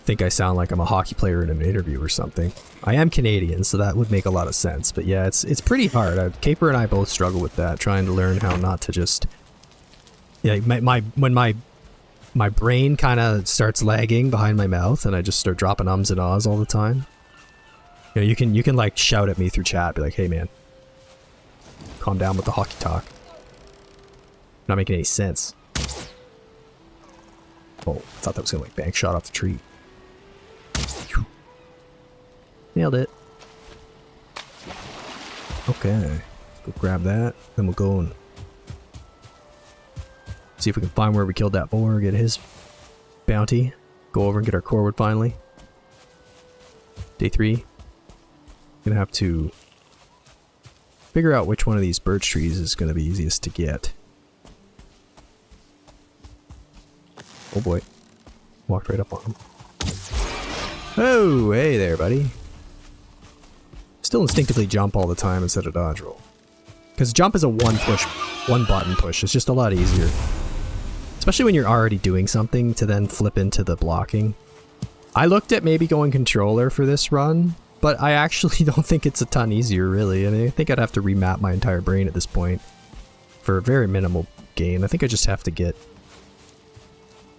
think I sound like I'm a hockey player in an interview or something. I am Canadian, so that would make a lot of sense. But yeah, it's pretty hard. Caper and I both struggle with that, trying to learn how not to just... Yeah, when my brain kind of starts lagging behind my mouth and I just start dropping ums and ahs all the time. You know, you can like shout at me through chat, be like, "Hey man, calm down with the hockey talk. Not making any sense." Oh, I thought that was gonna like bank shot off the tree. Nailed it. Okay, let's go grab that, then we'll go and see if we can find where we killed that boar, get his bounty, go over and get our core wood finally. Day 3. Gonna have to figure out which one of these birch trees is gonna be easiest to get. Oh boy. Walked right up on him. Oh, hey there, buddy. Still instinctively jump all the time instead of dodge roll. Because jump is a one button push. It's just a lot easier. Especially when you're already doing something to then flip into the blocking. I looked at maybe going controller for this run, but I actually don't think it's a ton easier, really. I mean, I think I'd have to remap my entire brain at this point for a very minimal gain. I think I just have to get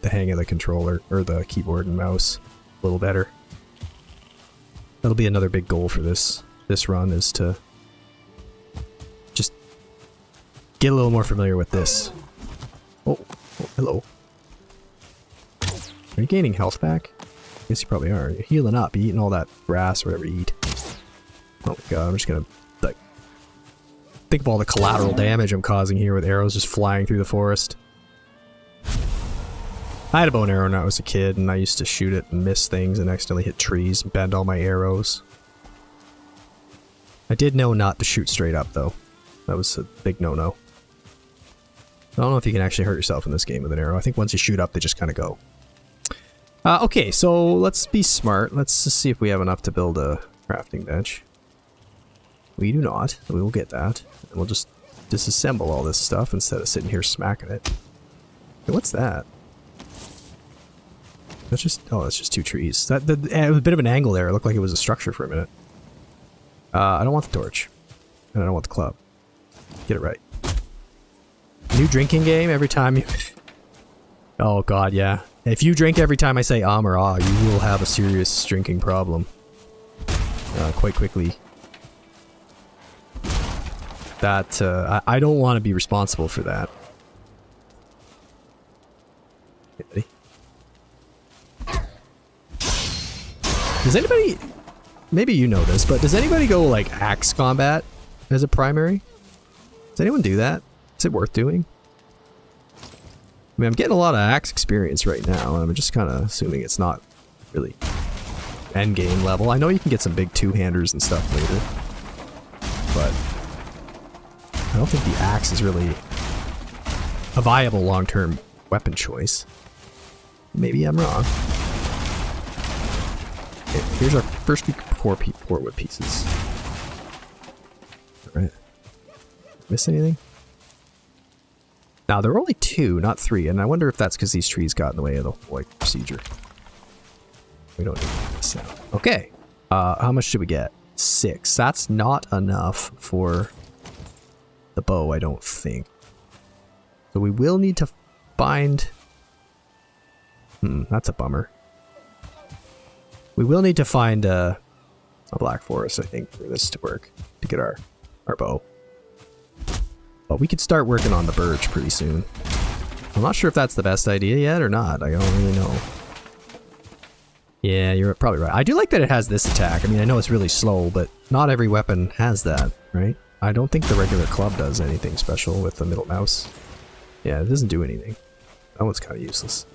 the hang of the controller, or the keyboard and mouse, a little better. That'll be another big goal for this run, is to just get a little more familiar with this. Oh, hello. Are you gaining health back? I guess you probably are. You're healing up. You're eating all that grass or whatever you eat. Oh my god, I'm just gonna, like, think of all the collateral damage I'm causing here with arrows just flying through the forest. I had a bow and arrow when I was a kid, and I used to shoot it and miss things and accidentally hit trees and bend all my arrows. I did know not to shoot straight up, though. That was a big no-no. I don't know if you can actually hurt yourself in this game with an arrow. I think once you shoot up, they just kind of go. Okay, so let's be smart. Let's just see if we have enough to build a crafting bench. We do not. We will get that. And we'll just disassemble all this stuff instead of sitting here smacking it. Hey, what's that? That's just... Oh, that's just 2 trees. It was a bit of an angle there. It looked like it was a structure for a minute. I don't want the torch. And I don't want the club. Get it right. New drinking game every time you... Oh god, yeah. If you drink every time I say or ah, you will have a serious drinking problem. Quite quickly. That, I don't want to be responsible for that. Hey, buddy. Does anybody... Maybe you know this, but does anybody go, like, axe combat as a primary? Does anyone do that? Is it worth doing? I mean, I'm getting a lot of axe experience right now, and I'm just kind of assuming it's not really end game level. I know you can get some big two-handers and stuff later, but I don't think the axe is really a viable long-term weapon choice. Maybe I'm wrong. Okay, here's our first four wood pieces. Alright. Miss anything? Now, there are only 2, not 3, and I wonder if that's because these trees got in the way of the whole procedure. We don't need to miss out. Okay. How much did we get? 6. That's not enough for the bow, I don't think. So we will need to find... that's a bummer. We will need to find a black forest, I think, for this to work, to get our bow. But we could start working on the birch pretty soon. I'm not sure if that's the best idea yet or not. I don't really know. Yeah, you're probably right. I do like that it has this attack. I mean, I know it's really slow, but not every weapon has that, right? I don't think the regular club does anything special with the middle mouse. Yeah, it doesn't do anything. That one's kind of useless.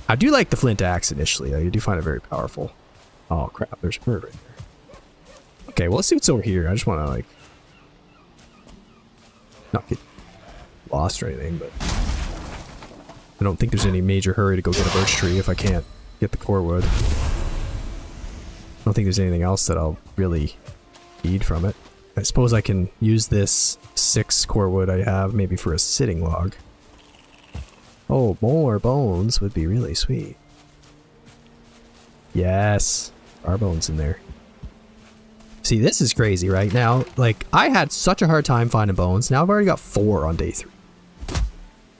I do like the flint axe initially. I do find it very powerful. Oh crap, there's a bird right there. Okay, well let's see what's over here. I just want to like not get lost or anything, but I don't think there's any major hurry to go get a birch tree if I can't get the core wood. I don't think there's anything else that I'll really need from it. I suppose I can use this 6 core wood I have maybe for a sitting log. Oh, more bones would be really sweet. Yes, our bones in there. See, this is crazy right now. Like, I had such a hard time finding bones. Now I've already got 4 on day 3.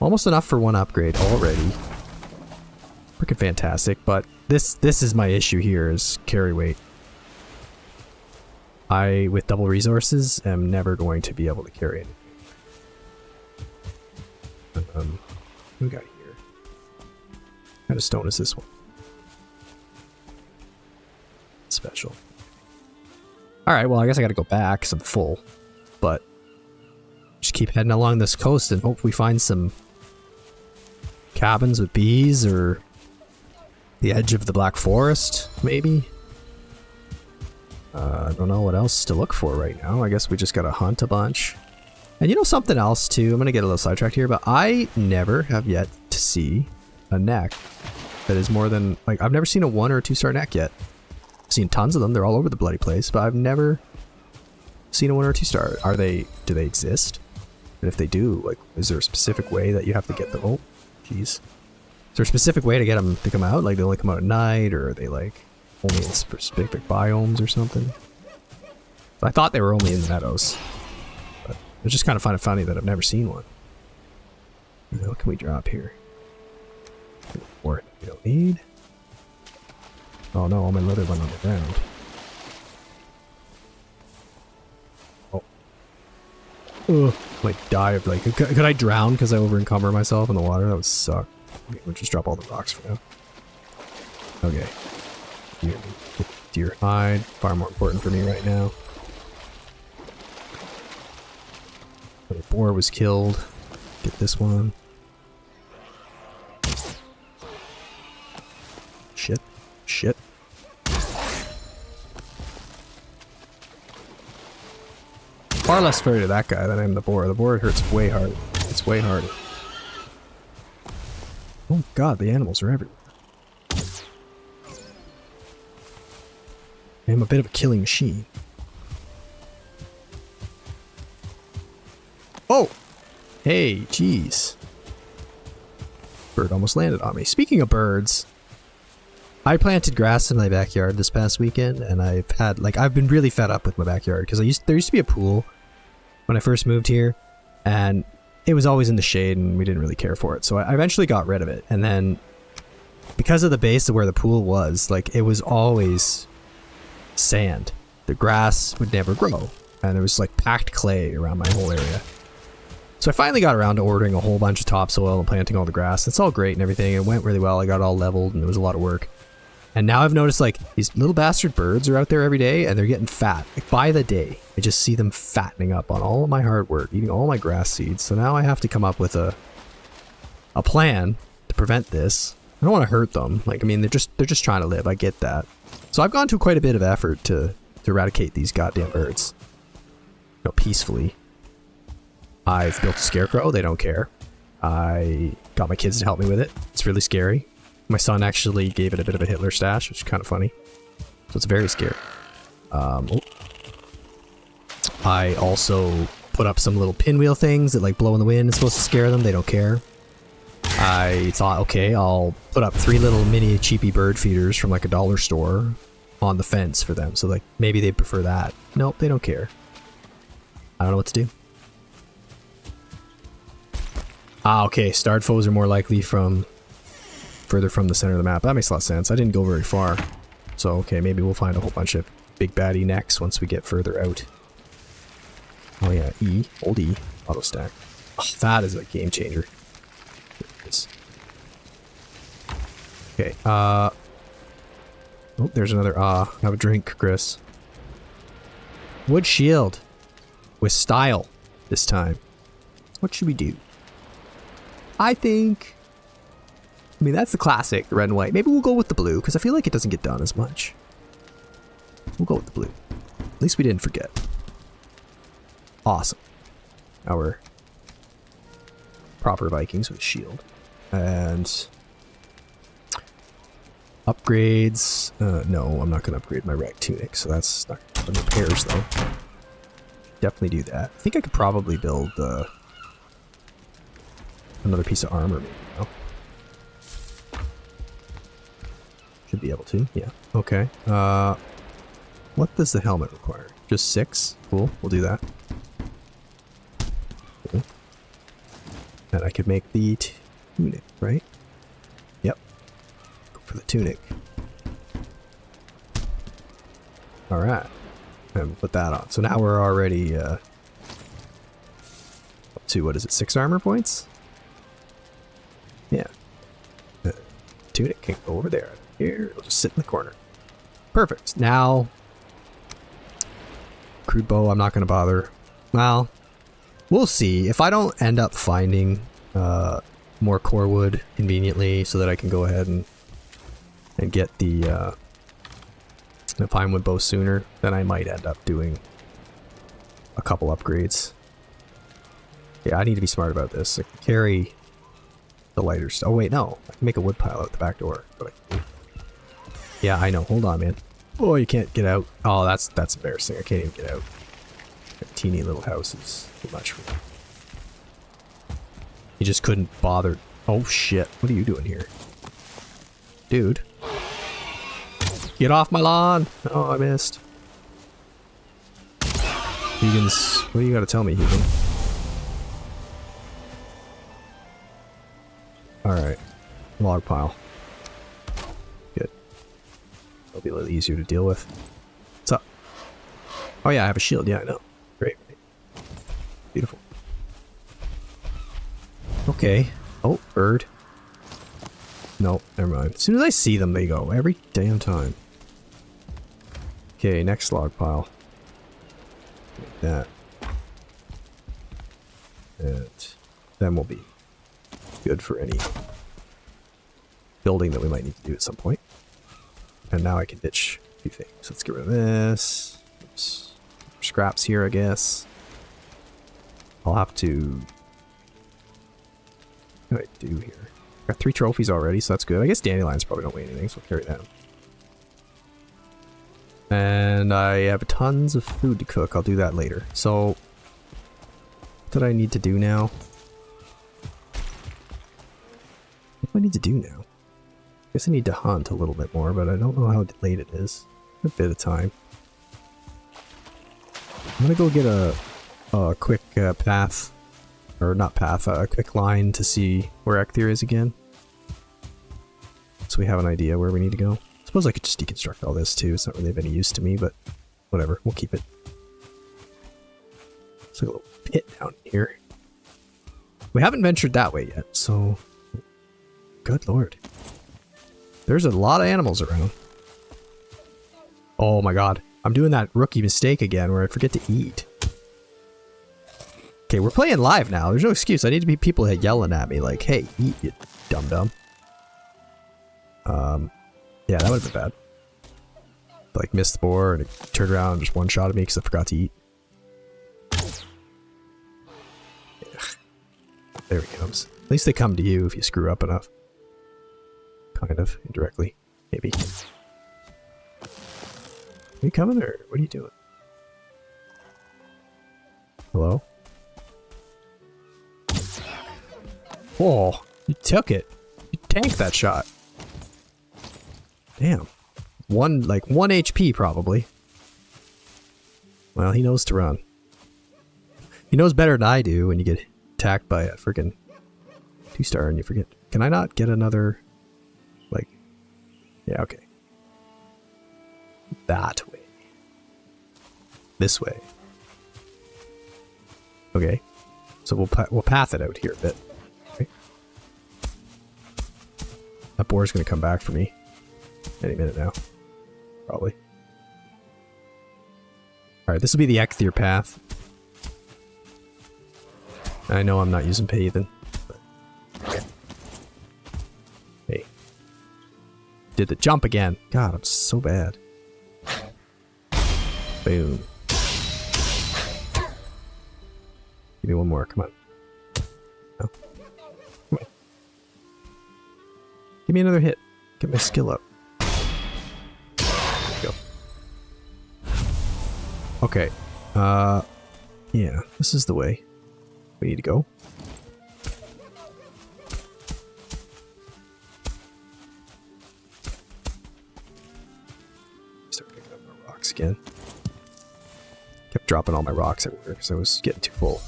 Almost enough for 1 upgrade already. Freaking fantastic, but this is my issue here, is carry weight. I, with double resources, am never going to be able to carry it. What we got here? What kind of stone is this one? Special. Alright, well I guess I gotta go back because I'm full. But just keep heading along this coast and hope we find some cabins with bees or the edge of the Black Forest, maybe? I don't know what else to look for right now. I guess we just gotta hunt a bunch. And you know something else too, I'm gonna get a little sidetracked here, but I never have yet to see a neck that is more than, like, I've never seen a 1 or a 2 star neck yet. I've seen tons of them, they're all over the bloody place, but I've never seen a 1 or a 2 star. Do they exist? And if they do, like, is there a specific way that you have to get them? Oh, jeez. Is there a specific way to get them to come out? Like, they only come out at night, or are they, like, only in specific biomes or something? I thought they were only in the meadows. But I just kind of find it funny that I've never seen one. What can we drop here? Or we don't need. Oh no, all my leather went on the ground. Oh. Ugh. Like, die of, like, could I drown because I over encumber myself in the water? That would suck. Okay, we'll just drop all the rocks for now. Okay. Deer hide, far more important for me right now. The boar was killed. Get this one. Shit. Shit. Far less afraid of that guy than I am the boar. The boar hurts way hard. It's way harder. Oh god, the animals are everywhere. I am a bit of a killing machine. Oh! Hey, jeez. Bird almost landed on me. Speaking of birds, I planted grass in my backyard this past weekend, and I've had, like, I've been really fed up with my backyard, because there used to be a pool when I first moved here, and it was always in the shade, and we didn't really care for it, so I eventually got rid of it, and then, because of the base of where the pool was, like, it was always sand. The grass would never grow, and there was, like, packed clay around my whole area. So I finally got around to ordering a whole bunch of topsoil and planting all the grass. It's all great and everything. It went really well. I got it all leveled and it was a lot of work. And now I've noticed, like, these little bastard birds are out there every day and they're getting fat. Like, by the day, I just see them fattening up on all of my hard work, eating all my grass seeds. So now I have to come up with a plan to prevent this. I don't want to hurt them. Like, I mean, they're just trying to live. I get that. So I've gone to quite a bit of effort to eradicate these goddamn birds. You know, peacefully. I've built a scarecrow. They don't care. I got my kids to help me with it. It's really scary. My son actually gave it a bit of a Hitler stash, which is kind of funny. So it's very scary. I also put up some little pinwheel things that like blow in the wind. It's supposed to scare them. They don't care. I thought, okay, I'll put up 3 little mini cheapy bird feeders from like a dollar store on the fence for them. So like maybe they prefer that. Nope, they don't care. I don't know what to do. Ah, okay. Starred foes are more likely from further from the center of the map. That makes a lot of sense. I didn't go very far. So, okay, maybe we'll find a whole bunch of big baddie necks once we get further out. Oh yeah, E. Hold E. Auto stack. Oh, that is a game changer. Okay, oh, there's another have a drink, Chris. Wood shield. With style this time. What should we do? I think... I mean, that's the classic red and white. Maybe we'll go with the blue, because I feel like it doesn't get done as much. We'll go with the blue. At least we didn't forget. Awesome. Now we're proper Vikings with shield. And... upgrades. No, I'm not going to upgrade my rag tunic, so that's not the repairs, though. Definitely do that. I think I could probably build another piece of armor, maybe. No? Should be able to, yeah. Okay. What does the helmet require? Just 6? Cool, we'll do that. Cool. And I could make the tunic, right? Yep. Go for the tunic. Alright. And we'll put that on. So now we're already up to, what is it, 6 armor points? Yeah. Tunic can go over there. Here, it'll just sit in the corner. Perfect. Now, crude bow, I'm not going to bother. Well, we'll see. If I don't end up finding more core wood conveniently so that I can go ahead and get the pine wood bow sooner, then I might end up doing a couple upgrades. Yeah, I need to be smart about this. I can carry the lighter stuff. Oh wait, no. I can make a wood pile out the back door. Yeah, I know. Hold on, man. Oh, you can't get out. Oh, that's embarrassing. I can't even get out. That teeny little house is too much for me. He just couldn't bother. Oh shit. What are you doing here? Dude. Get off my lawn! Oh, I missed. Hugans, what do you gotta tell me, Hugan? Alright. Log pile. Good. It'll be a little easier to deal with. What's up? Oh yeah, I have a shield. Yeah, I know. Great. Beautiful. Okay. Oh, bird. No, never mind. As soon as I see them, they go. Every damn time. Okay, next log pile. Like that. And then we'll be good for any building that we might need to do at some point. And now I can ditch a few things. Let's get rid of this. Oops. Scraps here, I guess. I'll have to... What do I do here? Got 3 trophies already, so that's good. I guess dandelions probably don't weigh anything, so I'll carry them. And I have tons of food to cook. I'll do that later. So, what did I need to do now? What do I need to do now? I guess I need to hunt a little bit more, but I don't know how late it is. A bit of time. I'm gonna go get a quick path. Or not path, a quick line to see where Ecthyr is again. So we have an idea where we need to go. I suppose I could just deconstruct all this too. It's not really of any use to me, but whatever. We'll keep it. It's like a little pit down here. We haven't ventured that way yet, so... Good lord. There's a lot of animals around. Oh my god. I'm doing that rookie mistake again where I forget to eat. Okay, we're playing live now. There's no excuse. I need to be people yelling at me like, hey, eat, you dum-dum. Yeah, that would have been bad. Like, missed the boar and it turned around and just one-shotted me because I forgot to eat. Yeah. There he comes. At least they come to you if you screw up enough. Kind of, indirectly. Maybe. Are you coming or what are you doing? Hello? Oh, you took it. You tanked that shot. Damn. One HP probably. Well, he knows to run. He knows better than I do when you get attacked by a freaking 2-star and you forget. Can I not get another, like, yeah, okay. That way. This way. Okay. So we'll path it out here a bit. Okay. That boar's gonna come back for me any minute now. Probably. Alright, this will be the Ecthier path. I know I'm not using Pathan, but okay. Hey. Did the jump again. God, I'm so bad. Boom. Give me one more, come on. No. Come on. Give me another hit. Get my skill up. Go. Okay. Yeah, this is the way we need to go. Start picking up my rocks again. Kept dropping all my rocks everywhere because I was getting too full.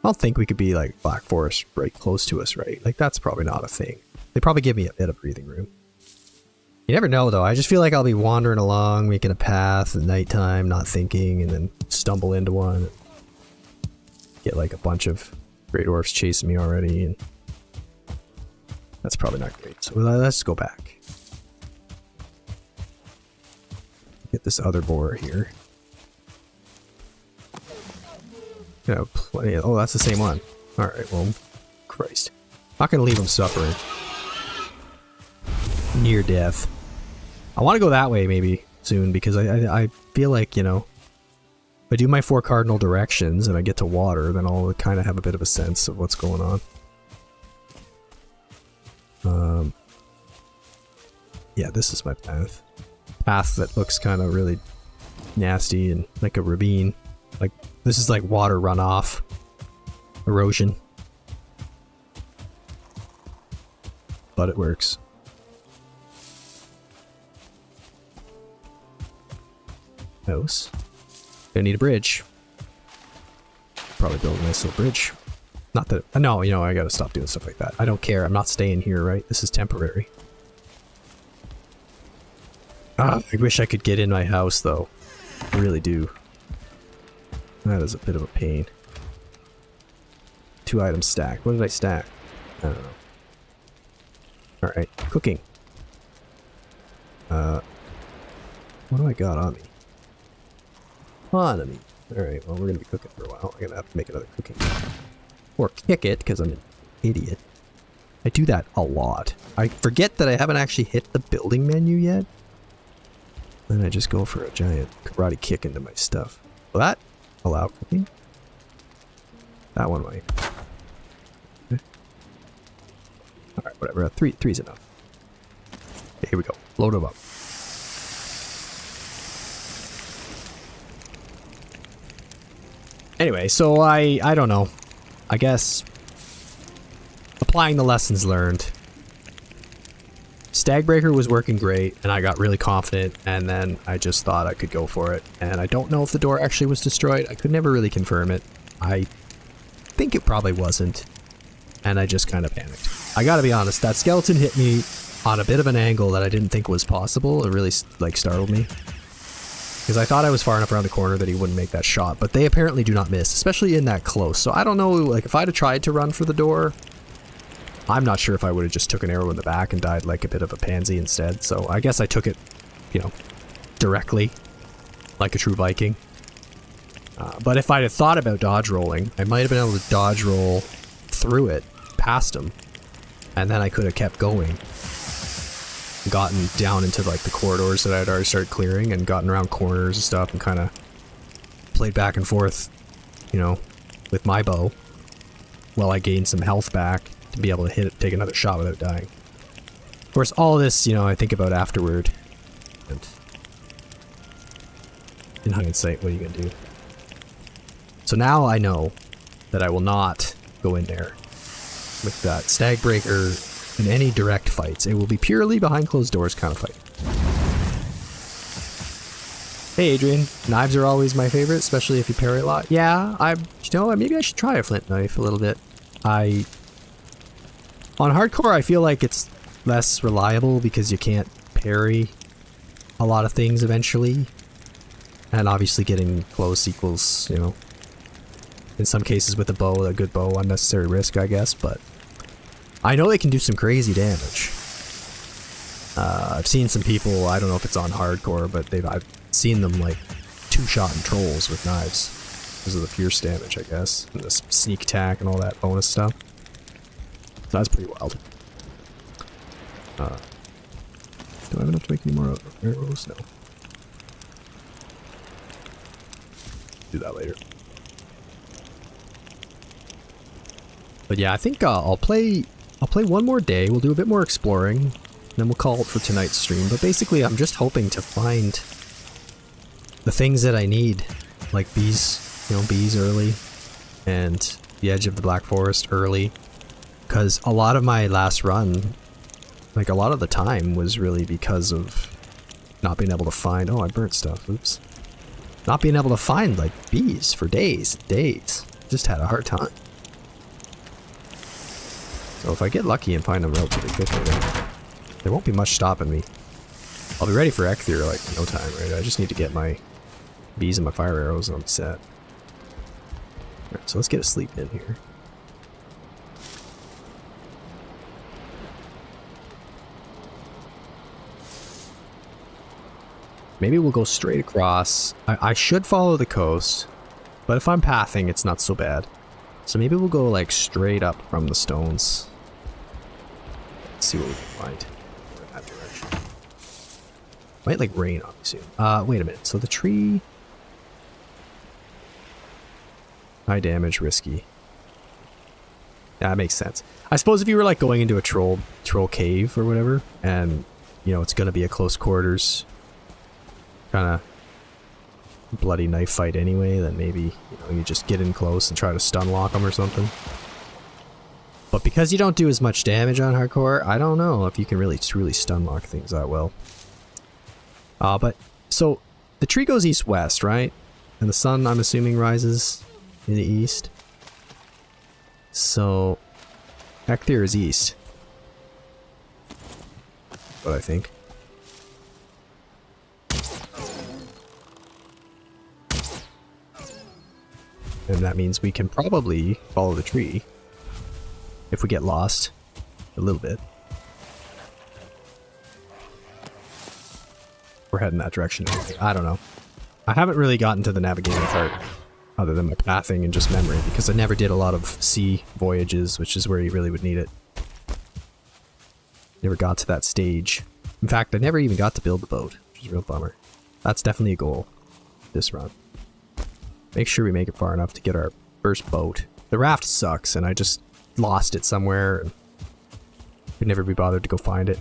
I don't think we could be like Black Forest right close to us, right? Like that's probably not a thing. They probably give me a bit of breathing room. You never know though. I just feel like I'll be wandering along, making a path at nighttime, not thinking, and then stumble into one. Get like a bunch of Great Orcs chasing me already, and that's probably not great. So let's go back. Get this other boar here. You know, plenty of, oh, that's the same one. Alright, well, Christ. Not gonna leave him suffering. Near death. I want to go that way maybe soon because I feel like, you know, if I do my 4 cardinal directions and I get to water, then I'll kind of have a bit of a sense of what's going on. Yeah, this is my path. Path that looks kind of really nasty and like a ravine. Like, this is like water runoff. Erosion. But it works. House. Gonna need a bridge. Probably build a nice little bridge. Not that... No, you know, I gotta stop doing stuff like that. I don't care. I'm not staying here, right? This is temporary. Ah, I wish I could get in my house, though. I really do. That is a bit of a pain. 2 items stacked. What did I stack? I don't know. Alright, cooking. What do I got on me? On me. Alright, well, we're gonna be cooking for a while. I'm gonna have to make another cooking. Or kick it, because I'm an idiot. I do that a lot. I forget that I haven't actually hit the building menu yet. Then I just go for a giant karate kick into my stuff. Will that allow cooking? That one might. Okay. Alright, whatever. Three's enough. Okay, here we go. Load them up. Anyway, so I don't know. I guess applying the lessons learned. Stagbreaker was working great, and I got really confident, and then I just thought I could go for it. And I don't know if the door actually was destroyed. I could never really confirm it. I think it probably wasn't, and I just kind of panicked. I gotta be honest, that skeleton hit me on a bit of an angle that I didn't think was possible. It really, like, startled me. Because I thought I was far enough around the corner that he wouldn't make that shot, but they apparently do not miss, especially in that close. So I don't know, like, if I'd have tried to run for the door, I'm not sure if I would have just took an arrow in the back and died like a bit of a pansy instead. So I guess I took it, you know, directly, like a true Viking. But if I'd have thought about dodge rolling, I might have been able to dodge roll through it, past him, and then I could have kept going. Gotten down into like the corridors that I'd already started clearing and gotten around corners and stuff and kind of played back and forth, you know, with my bow while I gained some health back to be able to take another shot without dying. Of course, all this, you know, I think about afterward. And in hindsight, what are you gonna do? So now I know that I will not go in there with that stag breaker in any direct fights. It will be purely behind closed doors kind of fight. Hey Adrian, knives are always my favorite, especially if you parry a lot. Yeah, you know, maybe I should try a flint knife a little bit. On hardcore, I feel like it's less reliable because you can't parry a lot of things eventually. And obviously getting close equals, you know, in some cases with a bow, a good bow, unnecessary risk, I guess, but I know they can do some crazy damage. I've seen some people, I don't know if it's on hardcore, but I've seen them like two-shotting trolls with knives because of the pierce damage, I guess, and the sneak attack and all that bonus stuff. So that's pretty wild. Do I have enough to make any more arrows? No. Do that later. But yeah, I think I'll play one more day. We'll do a bit more exploring, and then we'll call it for tonight's stream. But basically, I'm just hoping to find the things that I need, like bees, you know, bees early, and the edge of the Black Forest early. Because a lot of my last run, like a lot of the time, was really because of not being able to find. Oh, I burnt stuff. Oops. Not being able to find like bees for days and days. Just had a hard time. So if I get lucky and find them relatively quickly, then there won't be much stopping me. I'll be ready for Ecthyr like in no time, right? I just need to get my bees and my fire arrows and I'm set. Alright, so let's get a sleep in here. Maybe we'll go straight across. I should follow the coast, but if I'm pathing, it's not so bad. So maybe we'll go like straight up from the stones. Let's see what we can find in that direction. Might like rain on me soon. Wait a minute. So the tree... high damage, risky. Yeah, that makes sense. I suppose if you were like going into a troll cave or whatever, and you know it's gonna be a close quarters kind of bloody knife fight anyway, then maybe, you know, you just get in close and try to stun lock them or something. But because you don't do as much damage on hardcore, I don't know if you can really truly stun lock things that well. But so the tree goes east-west, right? And the sun, I'm assuming, rises in the east. So Ecthyr is east. What I think. And that means we can probably follow the tree if we get lost a little bit. We're heading that direction. I don't know. I haven't really gotten to the navigating part other than my pathing and just memory because I never did a lot of sea voyages, which is where you really would need it. Never got to that stage. In fact, I never even got to build the boat, which is a real bummer. That's definitely a goal this run. Make sure we make it far enough to get our first boat. The raft sucks, and I just lost it somewhere, and could never be bothered to go find it.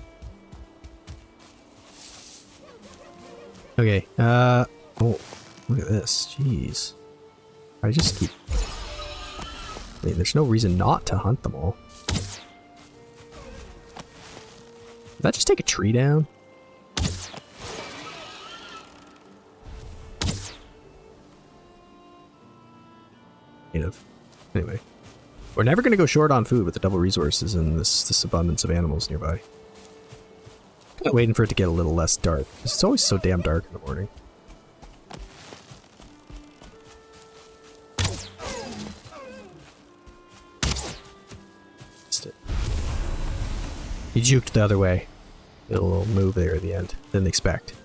Okay, oh, look at this, jeez. I just keep... I mean, there's no reason not to hunt them all. Did that just take a tree down? Anyway, we're never going to go short on food with the double resources and this abundance of animals nearby. Kind of waiting for it to get a little less dark. It's always so damn dark in the morning. Missed it. He juked the other way. Did a little move there at the end. Didn't expect.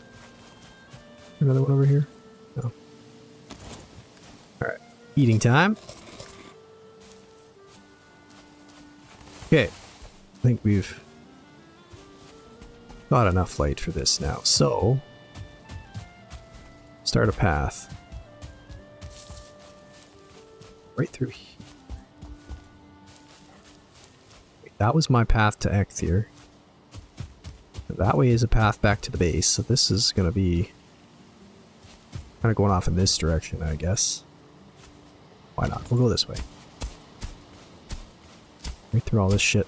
Another one over here? No. Alright. Eating time. Okay, I think we've got enough light for this now. So, start a path right through here. Wait, that was my path to Ecthier. That way is a path back to the base, so this is going to be kind of going off in this direction, I guess. Why not? We'll go this way. Right through all this shit.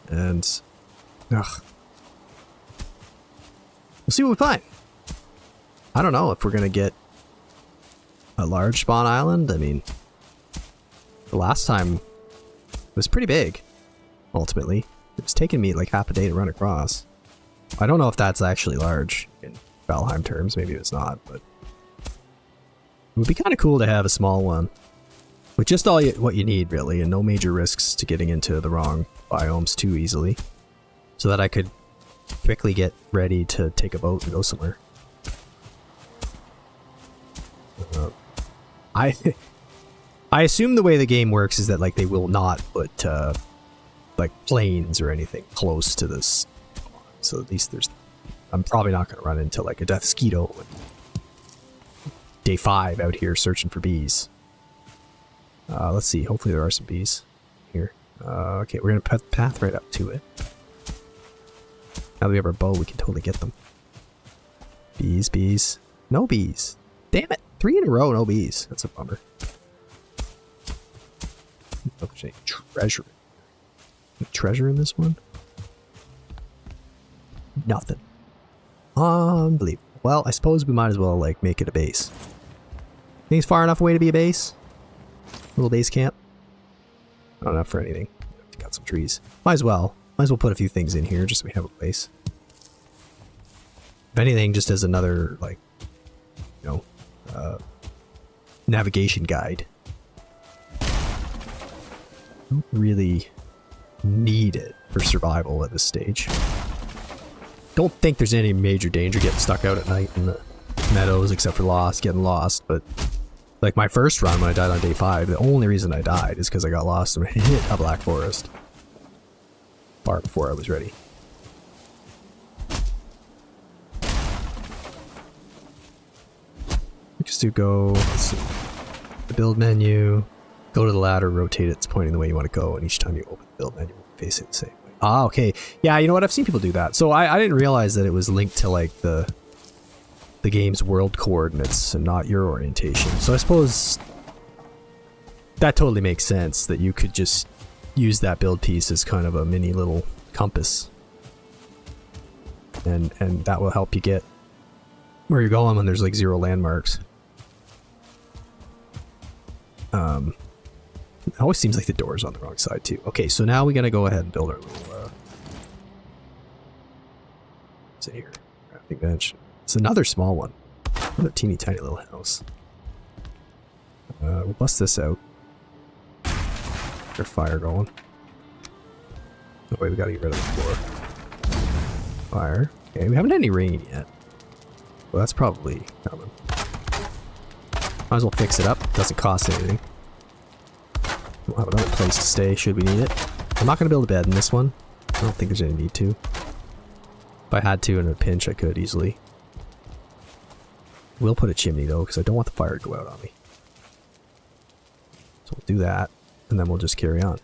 And... ugh. We'll see what we find. I don't know if we're going to get a large spawn island. I mean, the last time it was pretty big, ultimately. It was taking me like half a day to run across. I don't know if that's actually large in Valheim terms. Maybe it's not, but it would be kind of cool to have a small one with just all what you need, really, and no major risks to getting into the wrong biomes too easily, so that I could quickly get ready to take a boat and go somewhere. I assume the way the game works is that like they will not put like planes or anything close to this, so at least there's. I'm probably not going to run into like a death mosquito. Day 5 out here searching for bees. Let's see. Hopefully there are some bees here. Okay, we're going to put the path right up to it. Now that we have our bow, we can totally get them. Bees, bees. No bees. Damn it. 3 in a row, no bees. That's a bummer. Oh, there's any treasure. Any treasure in this one? Nothing. Unbelievable. Well, I suppose we might as well, like, make it a base. Think it's far enough away to be a base? Little base camp? Not enough for anything. Got some trees. Might as well. Might as well put a few things in here just so we have a place. If anything, just as another, like, you know, navigation guide. Don't really need it for survival at this stage. Don't think there's any major danger getting stuck out at night in the meadows, except for getting lost, but like my first run when I died on day 5, the only reason I died is because I got lost and hit a black forest. Far before I was ready. Just to go, let's see, the build menu, go to the ladder, rotate it, it's pointing the way you want to go, and each time you open the build menu, face it the same way. Ah, okay. Yeah, you know what? I've seen people do that. So I didn't realize that it was linked to like the game's world coordinates and not your orientation. So I suppose that totally makes sense that you could just use that build piece as kind of a mini little compass. And that will help you get where you're going when there's like 0 landmarks. It always seems like the door's on the wrong side too. Okay, so now we gotta go ahead and build our little what's it here? Crafting bench. It's another small one. Another teeny tiny little house. We'll bust this out. Get our fire going. Oh wait, we gotta get rid of the floor. Fire. Okay, we haven't had any rain yet. Well, that's probably coming. Might as well fix it up. Doesn't cost anything. We'll have another place to stay should we need it. I'm not going to build a bed in this one. I don't think there's any need to. If I had to in a pinch, I could easily. We'll put a chimney though, because I don't want the fire to go out on me. So we'll do that, and then we'll just carry on.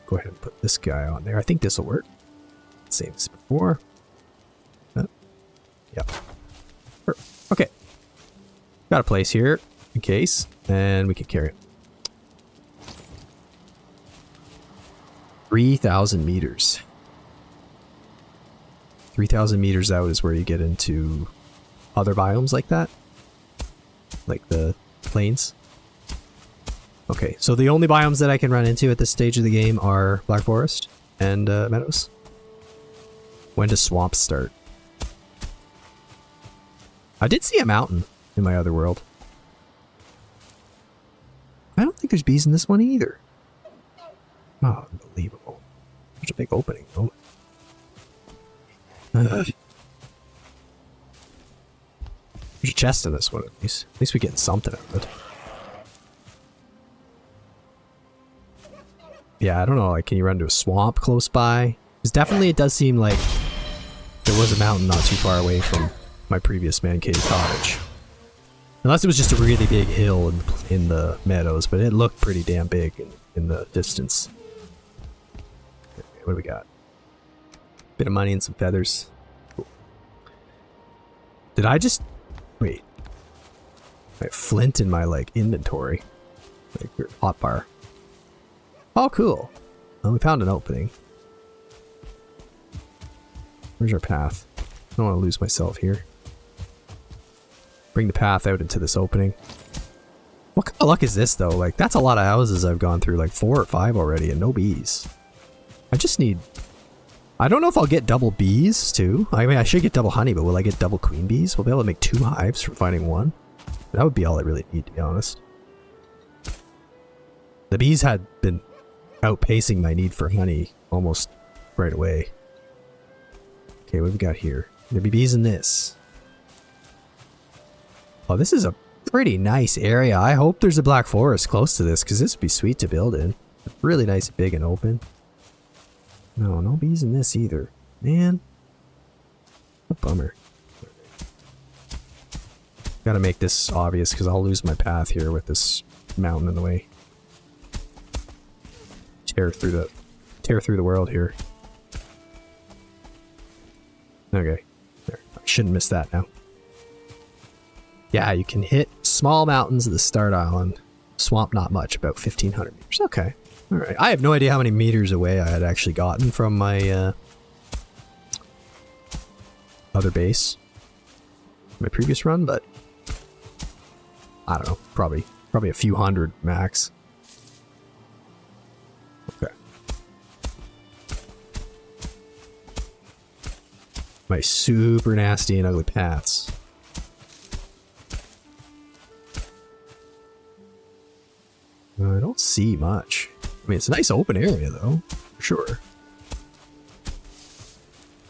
Go ahead and put this guy on there. I think this will work. Same as before. Yep. Okay. Got a place here in case, and we can carry it. 3,000 meters. 3,000 meters out is where you get into other biomes like that. Like the plains. Okay, so the only biomes that I can run into at this stage of the game are Black Forest and meadows. When does swamps start? I did see a mountain in my other world. I don't think there's bees in this one either. Oh, unbelievable. Such a big opening. Oh. There's a chest in this one at least. At least we're getting something out of it. yeah, I don't know, like, can you run to a swamp close by? Because definitely it does seem like there was a mountain not too far away from my previous Mancave cottage. Unless it was just a really big hill in the meadows, but it looked pretty damn big in the distance. Okay, what do we got? Bit of money and some feathers. Cool. Did I just... Wait. I have flint in my, like, inventory. Like, your hotbar. Oh, cool. Well, we found an opening. Where's our path? I don't want to lose myself here. Bring the path out into this opening. What kind of luck is this, though? Like, that's a lot of houses I've gone through, like 4 or 5 already, and no bees. I just need... I don't know if I'll get double bees, too. I mean, I should get double honey, but will I get double queen bees? We'll be able to make 2 hives from finding 1. That would be all I really need, to be honest. The bees had been outpacing my need for honey almost right away. Okay, what have we got here? There'll be bees in this. Oh, this is a pretty nice area. I hope there's a black forest close to this, because this would be sweet to build in. Really nice, big, and open. No, no bees in this either. Man. A bummer. Gotta make this obvious, because I'll lose my path here with this mountain in the way. Tear through the world here. Okay. There. I shouldn't miss that now. Yeah, you can hit small mountains at the start island. Swamp not much, about 1,500 meters. Okay. Alright. I have no idea how many meters away I had actually gotten from my other base. My previous run, but I don't know. Probably a few hundred max. Okay. My super nasty and ugly paths. I don't see much. I mean, it's a nice open area, though. For sure.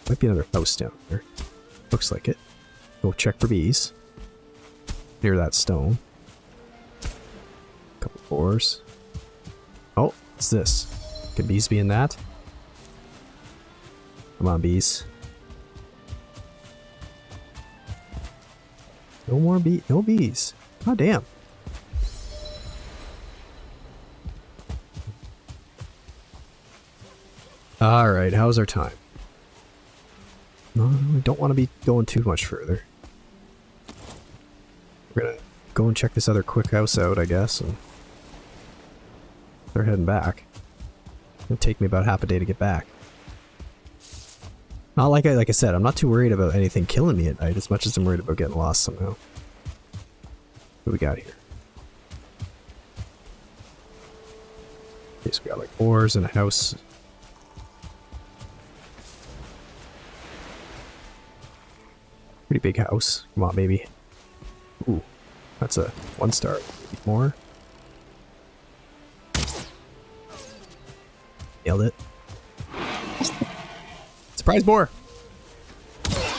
Might be another house down there. Looks like it. Go check for bees. Near that stone. Couple boars. Oh, what's this? Can bees be in that? Come on, bees. No more no bees. God damn. Alright, how's our time? No, we don't want to be going too much further. We're gonna go and check this other quick house out, I guess, and they're heading back. It'll take me about half a day to get back. Not like I said, I'm not too worried about anything killing me at night as much as I'm worried about getting lost somehow. What do we got here? Okay, so we got like oars and a house. Pretty big house. Come on, baby. Ooh, that's a 1-star. Maybe more. Nailed it. Surprise boar!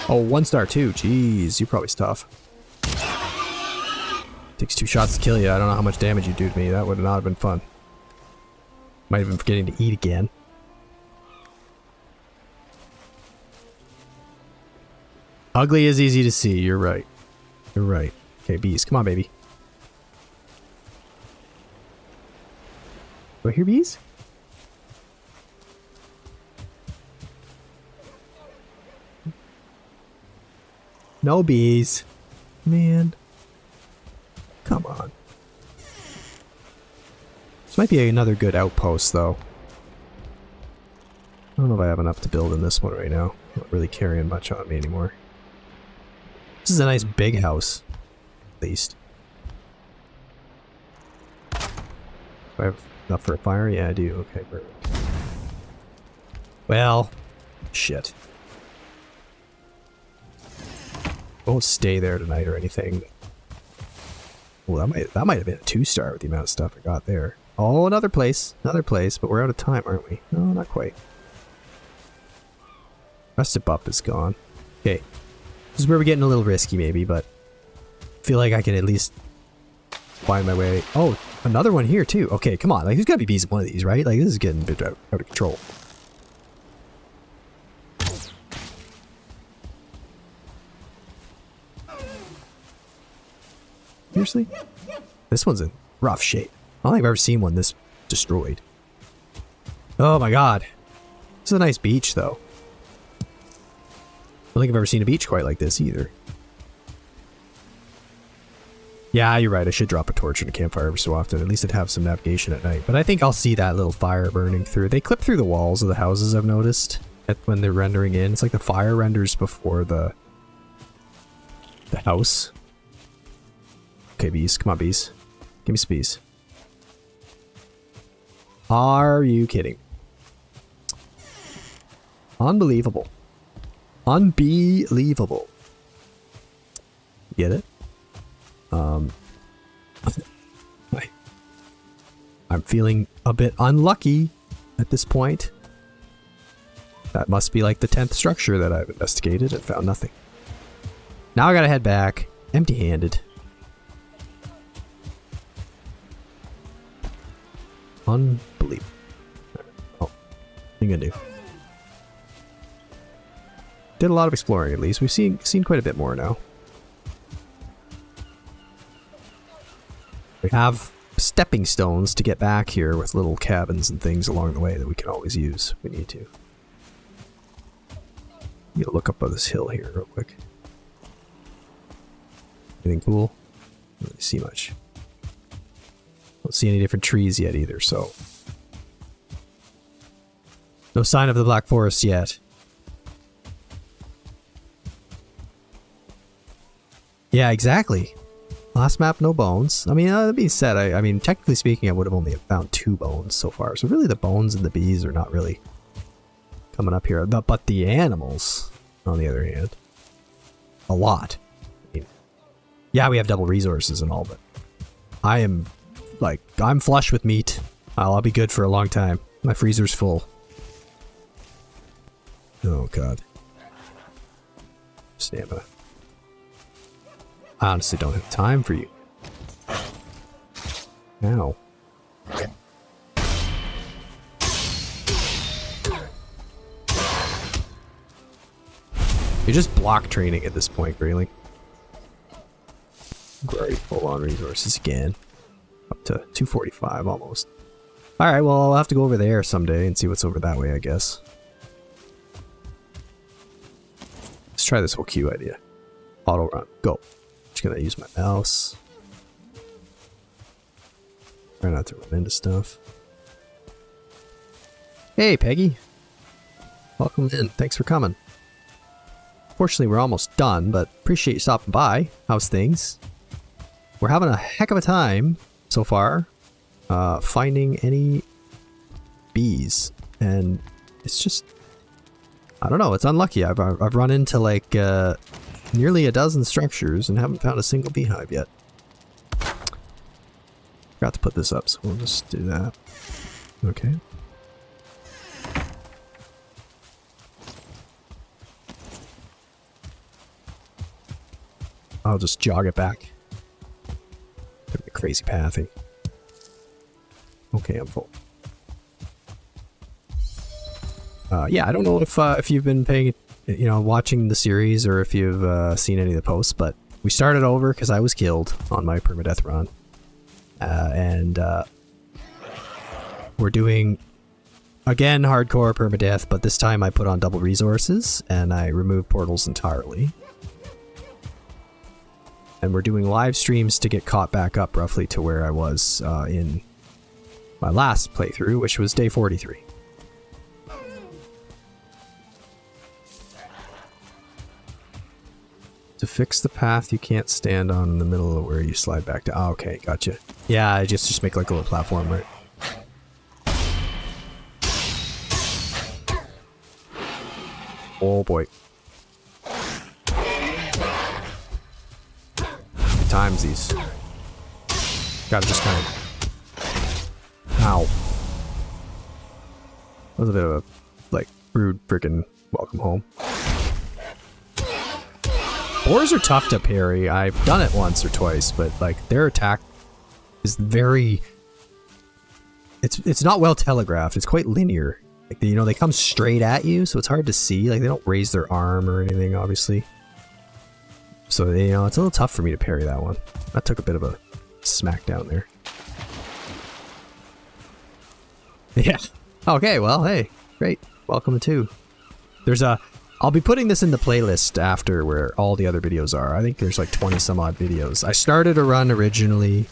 Oh, 1-star too. Jeez, you're probably tough. Takes 2 shots to kill you. I don't know how much damage you do to me. That would not have been fun. Might have been forgetting to eat again. Ugly is easy to see. You're right. You're right. Okay, bees. Come on, baby. Do I hear bees? No bees. Man. Come on. This might be another good outpost, though. I don't know if I have enough to build in this one right now. Not really carrying much on me anymore. This is a nice big house, at least. Do I have enough for a fire? Yeah, I do. Okay, perfect. Well, shit. Won't stay there tonight or anything. Well, that might have been a 2-star with the amount of stuff I got there. Oh, another place, but we're out of time, aren't we? No, not quite. Rusted Bup is gone. Okay. This is where we're getting a little risky, maybe, but I feel like I can at least find my way. Oh, Another one here too. Okay, come on. Like, there's gotta be bees in one of these, right? Like, this is getting a bit out of control. Seriously? This one's in rough shape. I don't think I've ever seen one this destroyed. Oh my god. This is a nice beach, though. I don't think I've ever seen a beach quite like this, either. Yeah, you're right. I should drop a torch and a campfire every so often. At least it'd have some navigation at night. But I think I'll see that little fire burning through. They clip through the walls of the houses, I've noticed, when they're rendering in. It's like the fire renders before the house. Okay, bees. Come on, bees. Give me some bees. Are you kidding? Unbelievable. Unbelievable. Get it? I'm feeling a bit unlucky at this point. That must be like the 10th structure that I've investigated and found nothing. Now I gotta head back, empty-handed. Unbelievable. Oh, thing I do. Did a lot of exploring, at least. We've seen quite a bit more now. We have stepping stones to get back here with little cabins and things along the way that we can always use if we need to. Need to look up on this hill here real quick. Anything cool? Don't really see much. Don't see any different trees yet either, so. No sign of the Black Forest yet. Yeah, exactly. Last map, no bones. I mean, that being said, I mean, technically speaking, I would have only found 2 bones so far. So really the bones and the bees are not really coming up here. But the animals, on the other hand, a lot. I mean, yeah, we have double resources and all, but I am, like, I'm flush with meat. I'll be good for a long time. My freezer's full. Oh, God. Stamina. I honestly don't have time for you. Ow. You're just block training at this point, Grayling. Great, full on resources again. Up to 245 almost. Alright, well, I'll have to go over there someday and see what's over that way, I guess. Let's try this whole queue idea. Auto run. Go. Just gonna use my mouse. Try not to run into stuff. Hey, Peggy. Welcome in. Thanks for coming. Fortunately, we're almost done, but appreciate you stopping by. How's things? We're having a heck of a time so far finding any bees, and it's just, I don't know, it's unlucky. I've run into like nearly a dozen structures and haven't found a single beehive yet. Forgot to put this up, so we'll just do that. Okay. I'll just jog it back. Took a crazy pathing. Okay, I'm full. Yeah, I don't know if you've been paying, you know, watching the series or if you've seen any of the posts, but we started over because I was killed on my permadeath run. And we're doing, again, hardcore permadeath, but this time I put on double resources and I removed portals entirely. And we're doing live streams to get caught back up roughly to where I was in my last playthrough, which was day 43. To fix the path you can't stand on in the middle of where you slide back to. Oh, okay, gotcha. Yeah, I just make like a little platform, right? Oh boy. Times these. Gotta just kind of. Ow. That was a bit of a, like, rude freaking welcome home. Boars are tough to parry. I've done it once or twice, but like their attack is very it's not well telegraphed. It's quite linear. Like, you know, they come straight at you, so it's hard to see. Like, they don't raise their arm or anything, obviously. So, you know, it's a little tough for me to parry that one. That took a bit of a smack down there. Yeah. Okay, well, hey, great. Welcome to. I'll be putting this in the playlist after where all the other videos are. I think there's like 20 some odd videos. I started a run originally,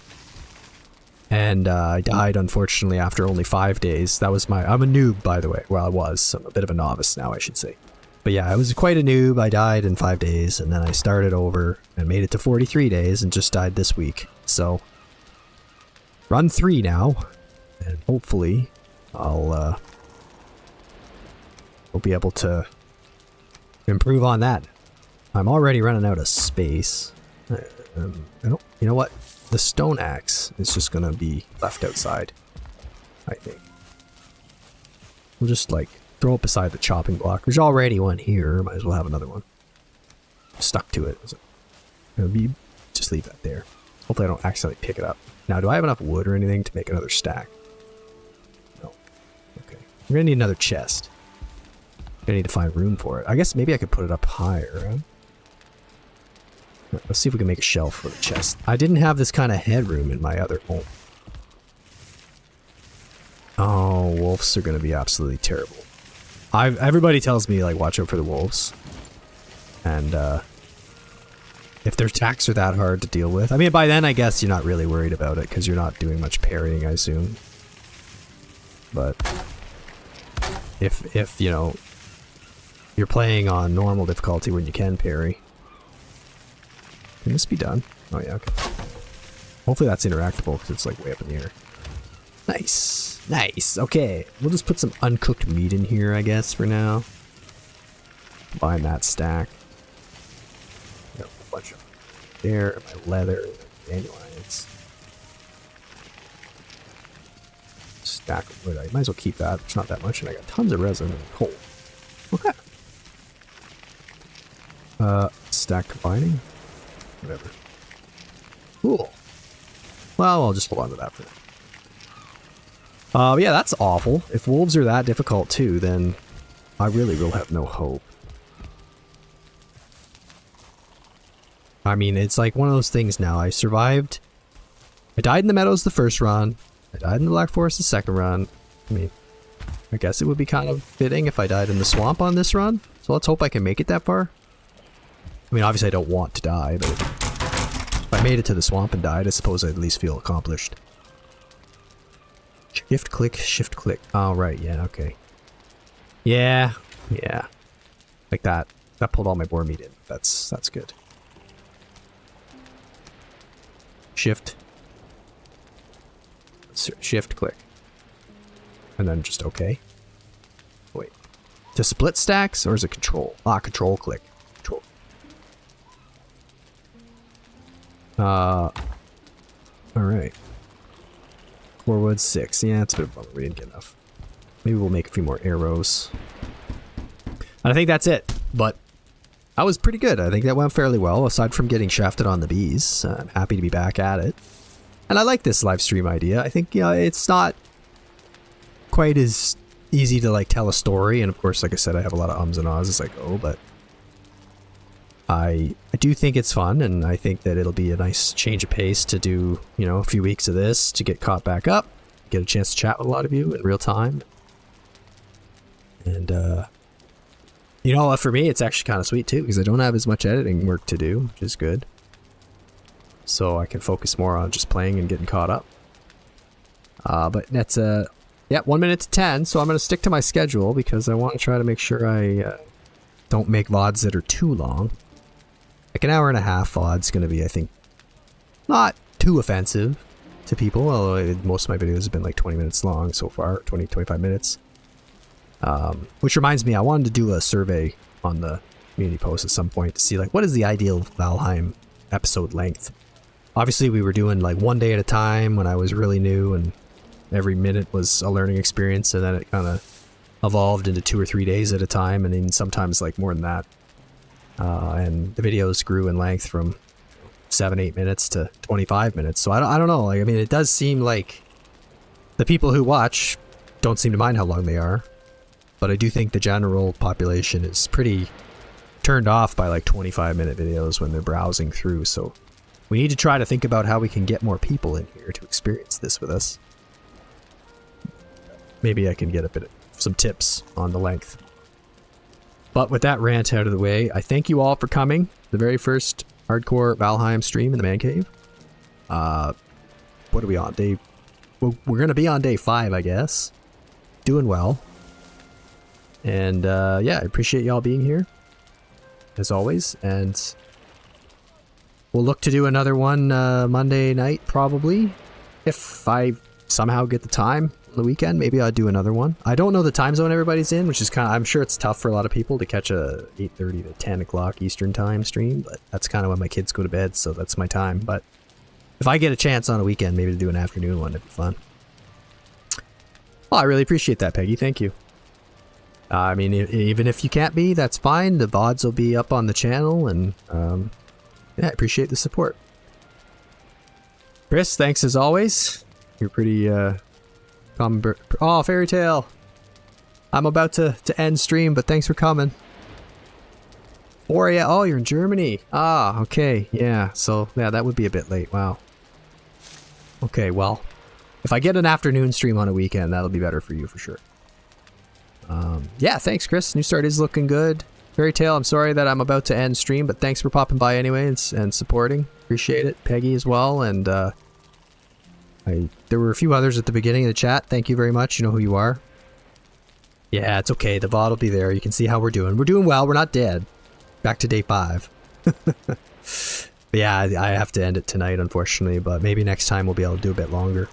and I died unfortunately after only 5 days. I'm a noob, by the way. Well, I was. I'm a bit of a novice now, I should say. But yeah, I was quite a noob. I died in 5 days, and then I started over and made it to 43 days and just died this week. So, run 3 now, and hopefully I'll be able to improve on that. I'm already running out of space. You know what? The stone axe is just gonna be left outside, I think. We'll just like throw it beside the chopping block. There's already one here. Might as well have another one. Stuck to it. Just leave that there. Hopefully I don't accidentally pick it up. Now, do I have enough wood or anything to make another stack? No. Okay. We're gonna need another chest. I need to find room for it. I guess maybe I could put it up higher. Huh? Let's see if we can make a shelf for the chest. I didn't have this kind of headroom in my other home. Oh, wolves are going to be absolutely terrible. Everybody tells me, like, watch out for the wolves. And, if their attacks are that hard to deal with. I mean, by then, I guess you're not really worried about it, because you're not doing much parrying, I assume. But if you know, you're playing on normal difficulty when you can parry. Can this be done? Oh yeah, okay. Hopefully that's interactable because it's like way up in the air. Nice. Nice. Okay. We'll just put some uncooked meat in here, I guess, for now. Combine that stack. Got a bunch of there, my leather, dandelions. Stack of wood. I might as well keep that. It's not that much, and I got tons of resin and coal. Okay. Stack combining? Whatever. Cool. Well, I'll just hold on to that for now. Yeah, that's awful. If wolves are that difficult too, then I really will have no hope. I mean, it's like one of those things now. I survived. I died in the meadows the first run. I died in the Black Forest the second run. I mean, I guess it would be kind of fitting if I died in the swamp on this run. So let's hope I can make it that far. I mean, obviously I don't want to die, but if I made it to the swamp and died, I suppose I'd at least feel accomplished. Shift click, shift click. Oh, right, yeah, okay. Yeah, yeah. Like that. That pulled all my boar meat in. That's good. Shift. Shift click. And then just okay. Wait. To split stacks, or is it control? Ah, control click. Control. Alright. Core wood 6. Yeah, it's a bit of a bummer we didn't get enough. Maybe we'll make a few more arrows. And I think that's it. But that was pretty good. I think that went fairly well, aside from getting shafted on the bees. I'm happy to be back at it. And I like this live stream idea. I think, you know, it's not quite as easy to, like, tell a story. And of course, like I said, I have a lot of ums and ahs as I go, but I do think it's fun, and I think that it'll be a nice change of pace to do, you know, a few weeks of this to get caught back up, get a chance to chat with a lot of you in real time. And, you know, for me, it's actually kind of sweet too, because I don't have as much editing work to do, which is good. So I can focus more on just playing and getting caught up. But that's, yeah, 1 minute to 10, so I'm going to stick to my schedule because I want to try to make sure I don't make VODs that are too long. Like an hour and a half VOD's going to be, I think, not too offensive to people, although most of my videos have been like 20 minutes long so far, 20, 25 minutes. Which reminds me, I wanted to do a survey on the community post at some point to see, like, what is the ideal Valheim episode length? Obviously, we were doing, like, 1 day at a time when I was really new, and every minute was a learning experience, and then it kind of evolved into 2 or 3 days at a time, and then sometimes, like, more than that. And the videos grew in length from 7-8 minutes to 25 minutes, so I don't know, like, I mean, it does seem like The people who watch don't seem to mind how long they are, but I do think the general population is pretty turned off by like 25-minute videos when they're browsing through, so we need to try to think about how we can get more people in here to experience this with us. Maybe I can get a bit of some tips on the length. But with that rant out of the way, I thank you all for coming. The very first hardcore Valheim stream in the Mancave. What are we on? We're gonna be on day 5, I guess. Doing well. And yeah, I appreciate y'all being here, as always. And we'll look to do another one Monday night, probably. If I somehow get the time on the weekend, maybe I'll do another one. I don't know the time zone everybody's in, which is kind of, I'm sure it's tough for a lot of people to catch a 8:30 to 10 o'clock Eastern time stream, but that's kind of when my kids go to bed, so that's my time. But if I get a chance on a weekend, maybe to do an afternoon one, it'd be fun. Well, I really appreciate that, Peggy. Thank you. I mean, even if you can't be, that's fine. The VODs will be up on the channel, and yeah, I appreciate the support. Chris, thanks as always. You're pretty common. Oh, Fairy Tale. I'm about to end stream, but thanks for coming. Or yeah, oh, you're in Germany. Ah, okay, yeah. So yeah, that would be a bit late. Wow. Okay, well, if I get an afternoon stream on a weekend, that'll be better for you for sure. Yeah, thanks, Chris. New start is looking good. Fairy Tale, I'm sorry that I'm about to end stream, but thanks for popping by anyway and supporting. Appreciate it. Peggy as well, and there were a few others at the beginning of the chat. Thank you very much. You know who you are. Yeah, it's okay. The VOD will be there. You can see how we're doing. We're doing well. We're not dead. Back to day 5. But yeah, I have to end it tonight, unfortunately, but maybe next time we'll be able to do a bit longer.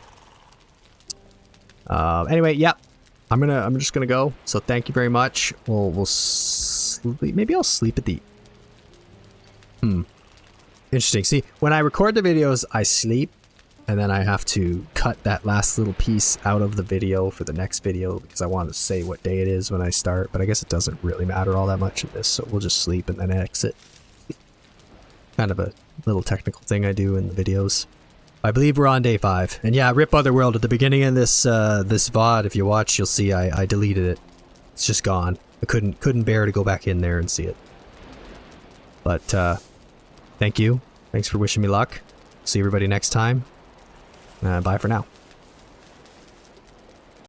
Anyway, yeah. I'm just gonna go. So thank you very much. We'll sleep. Maybe I'll sleep at the. Interesting. See, when I record the videos, I sleep, and then I have to cut that last little piece out of the video for the next video because I want to say what day it is when I start. But I guess it doesn't really matter all that much in this, so we'll just sleep and then exit. Kind of a little technical thing I do in the videos. I believe we're on day 5. And yeah, rip Otherworld at the beginning of this this VOD. If you watch, you'll see I deleted it. It's just gone. I couldn't bear to go back in there and see it. But thank you. Thanks for wishing me luck. See everybody next time. Bye for now.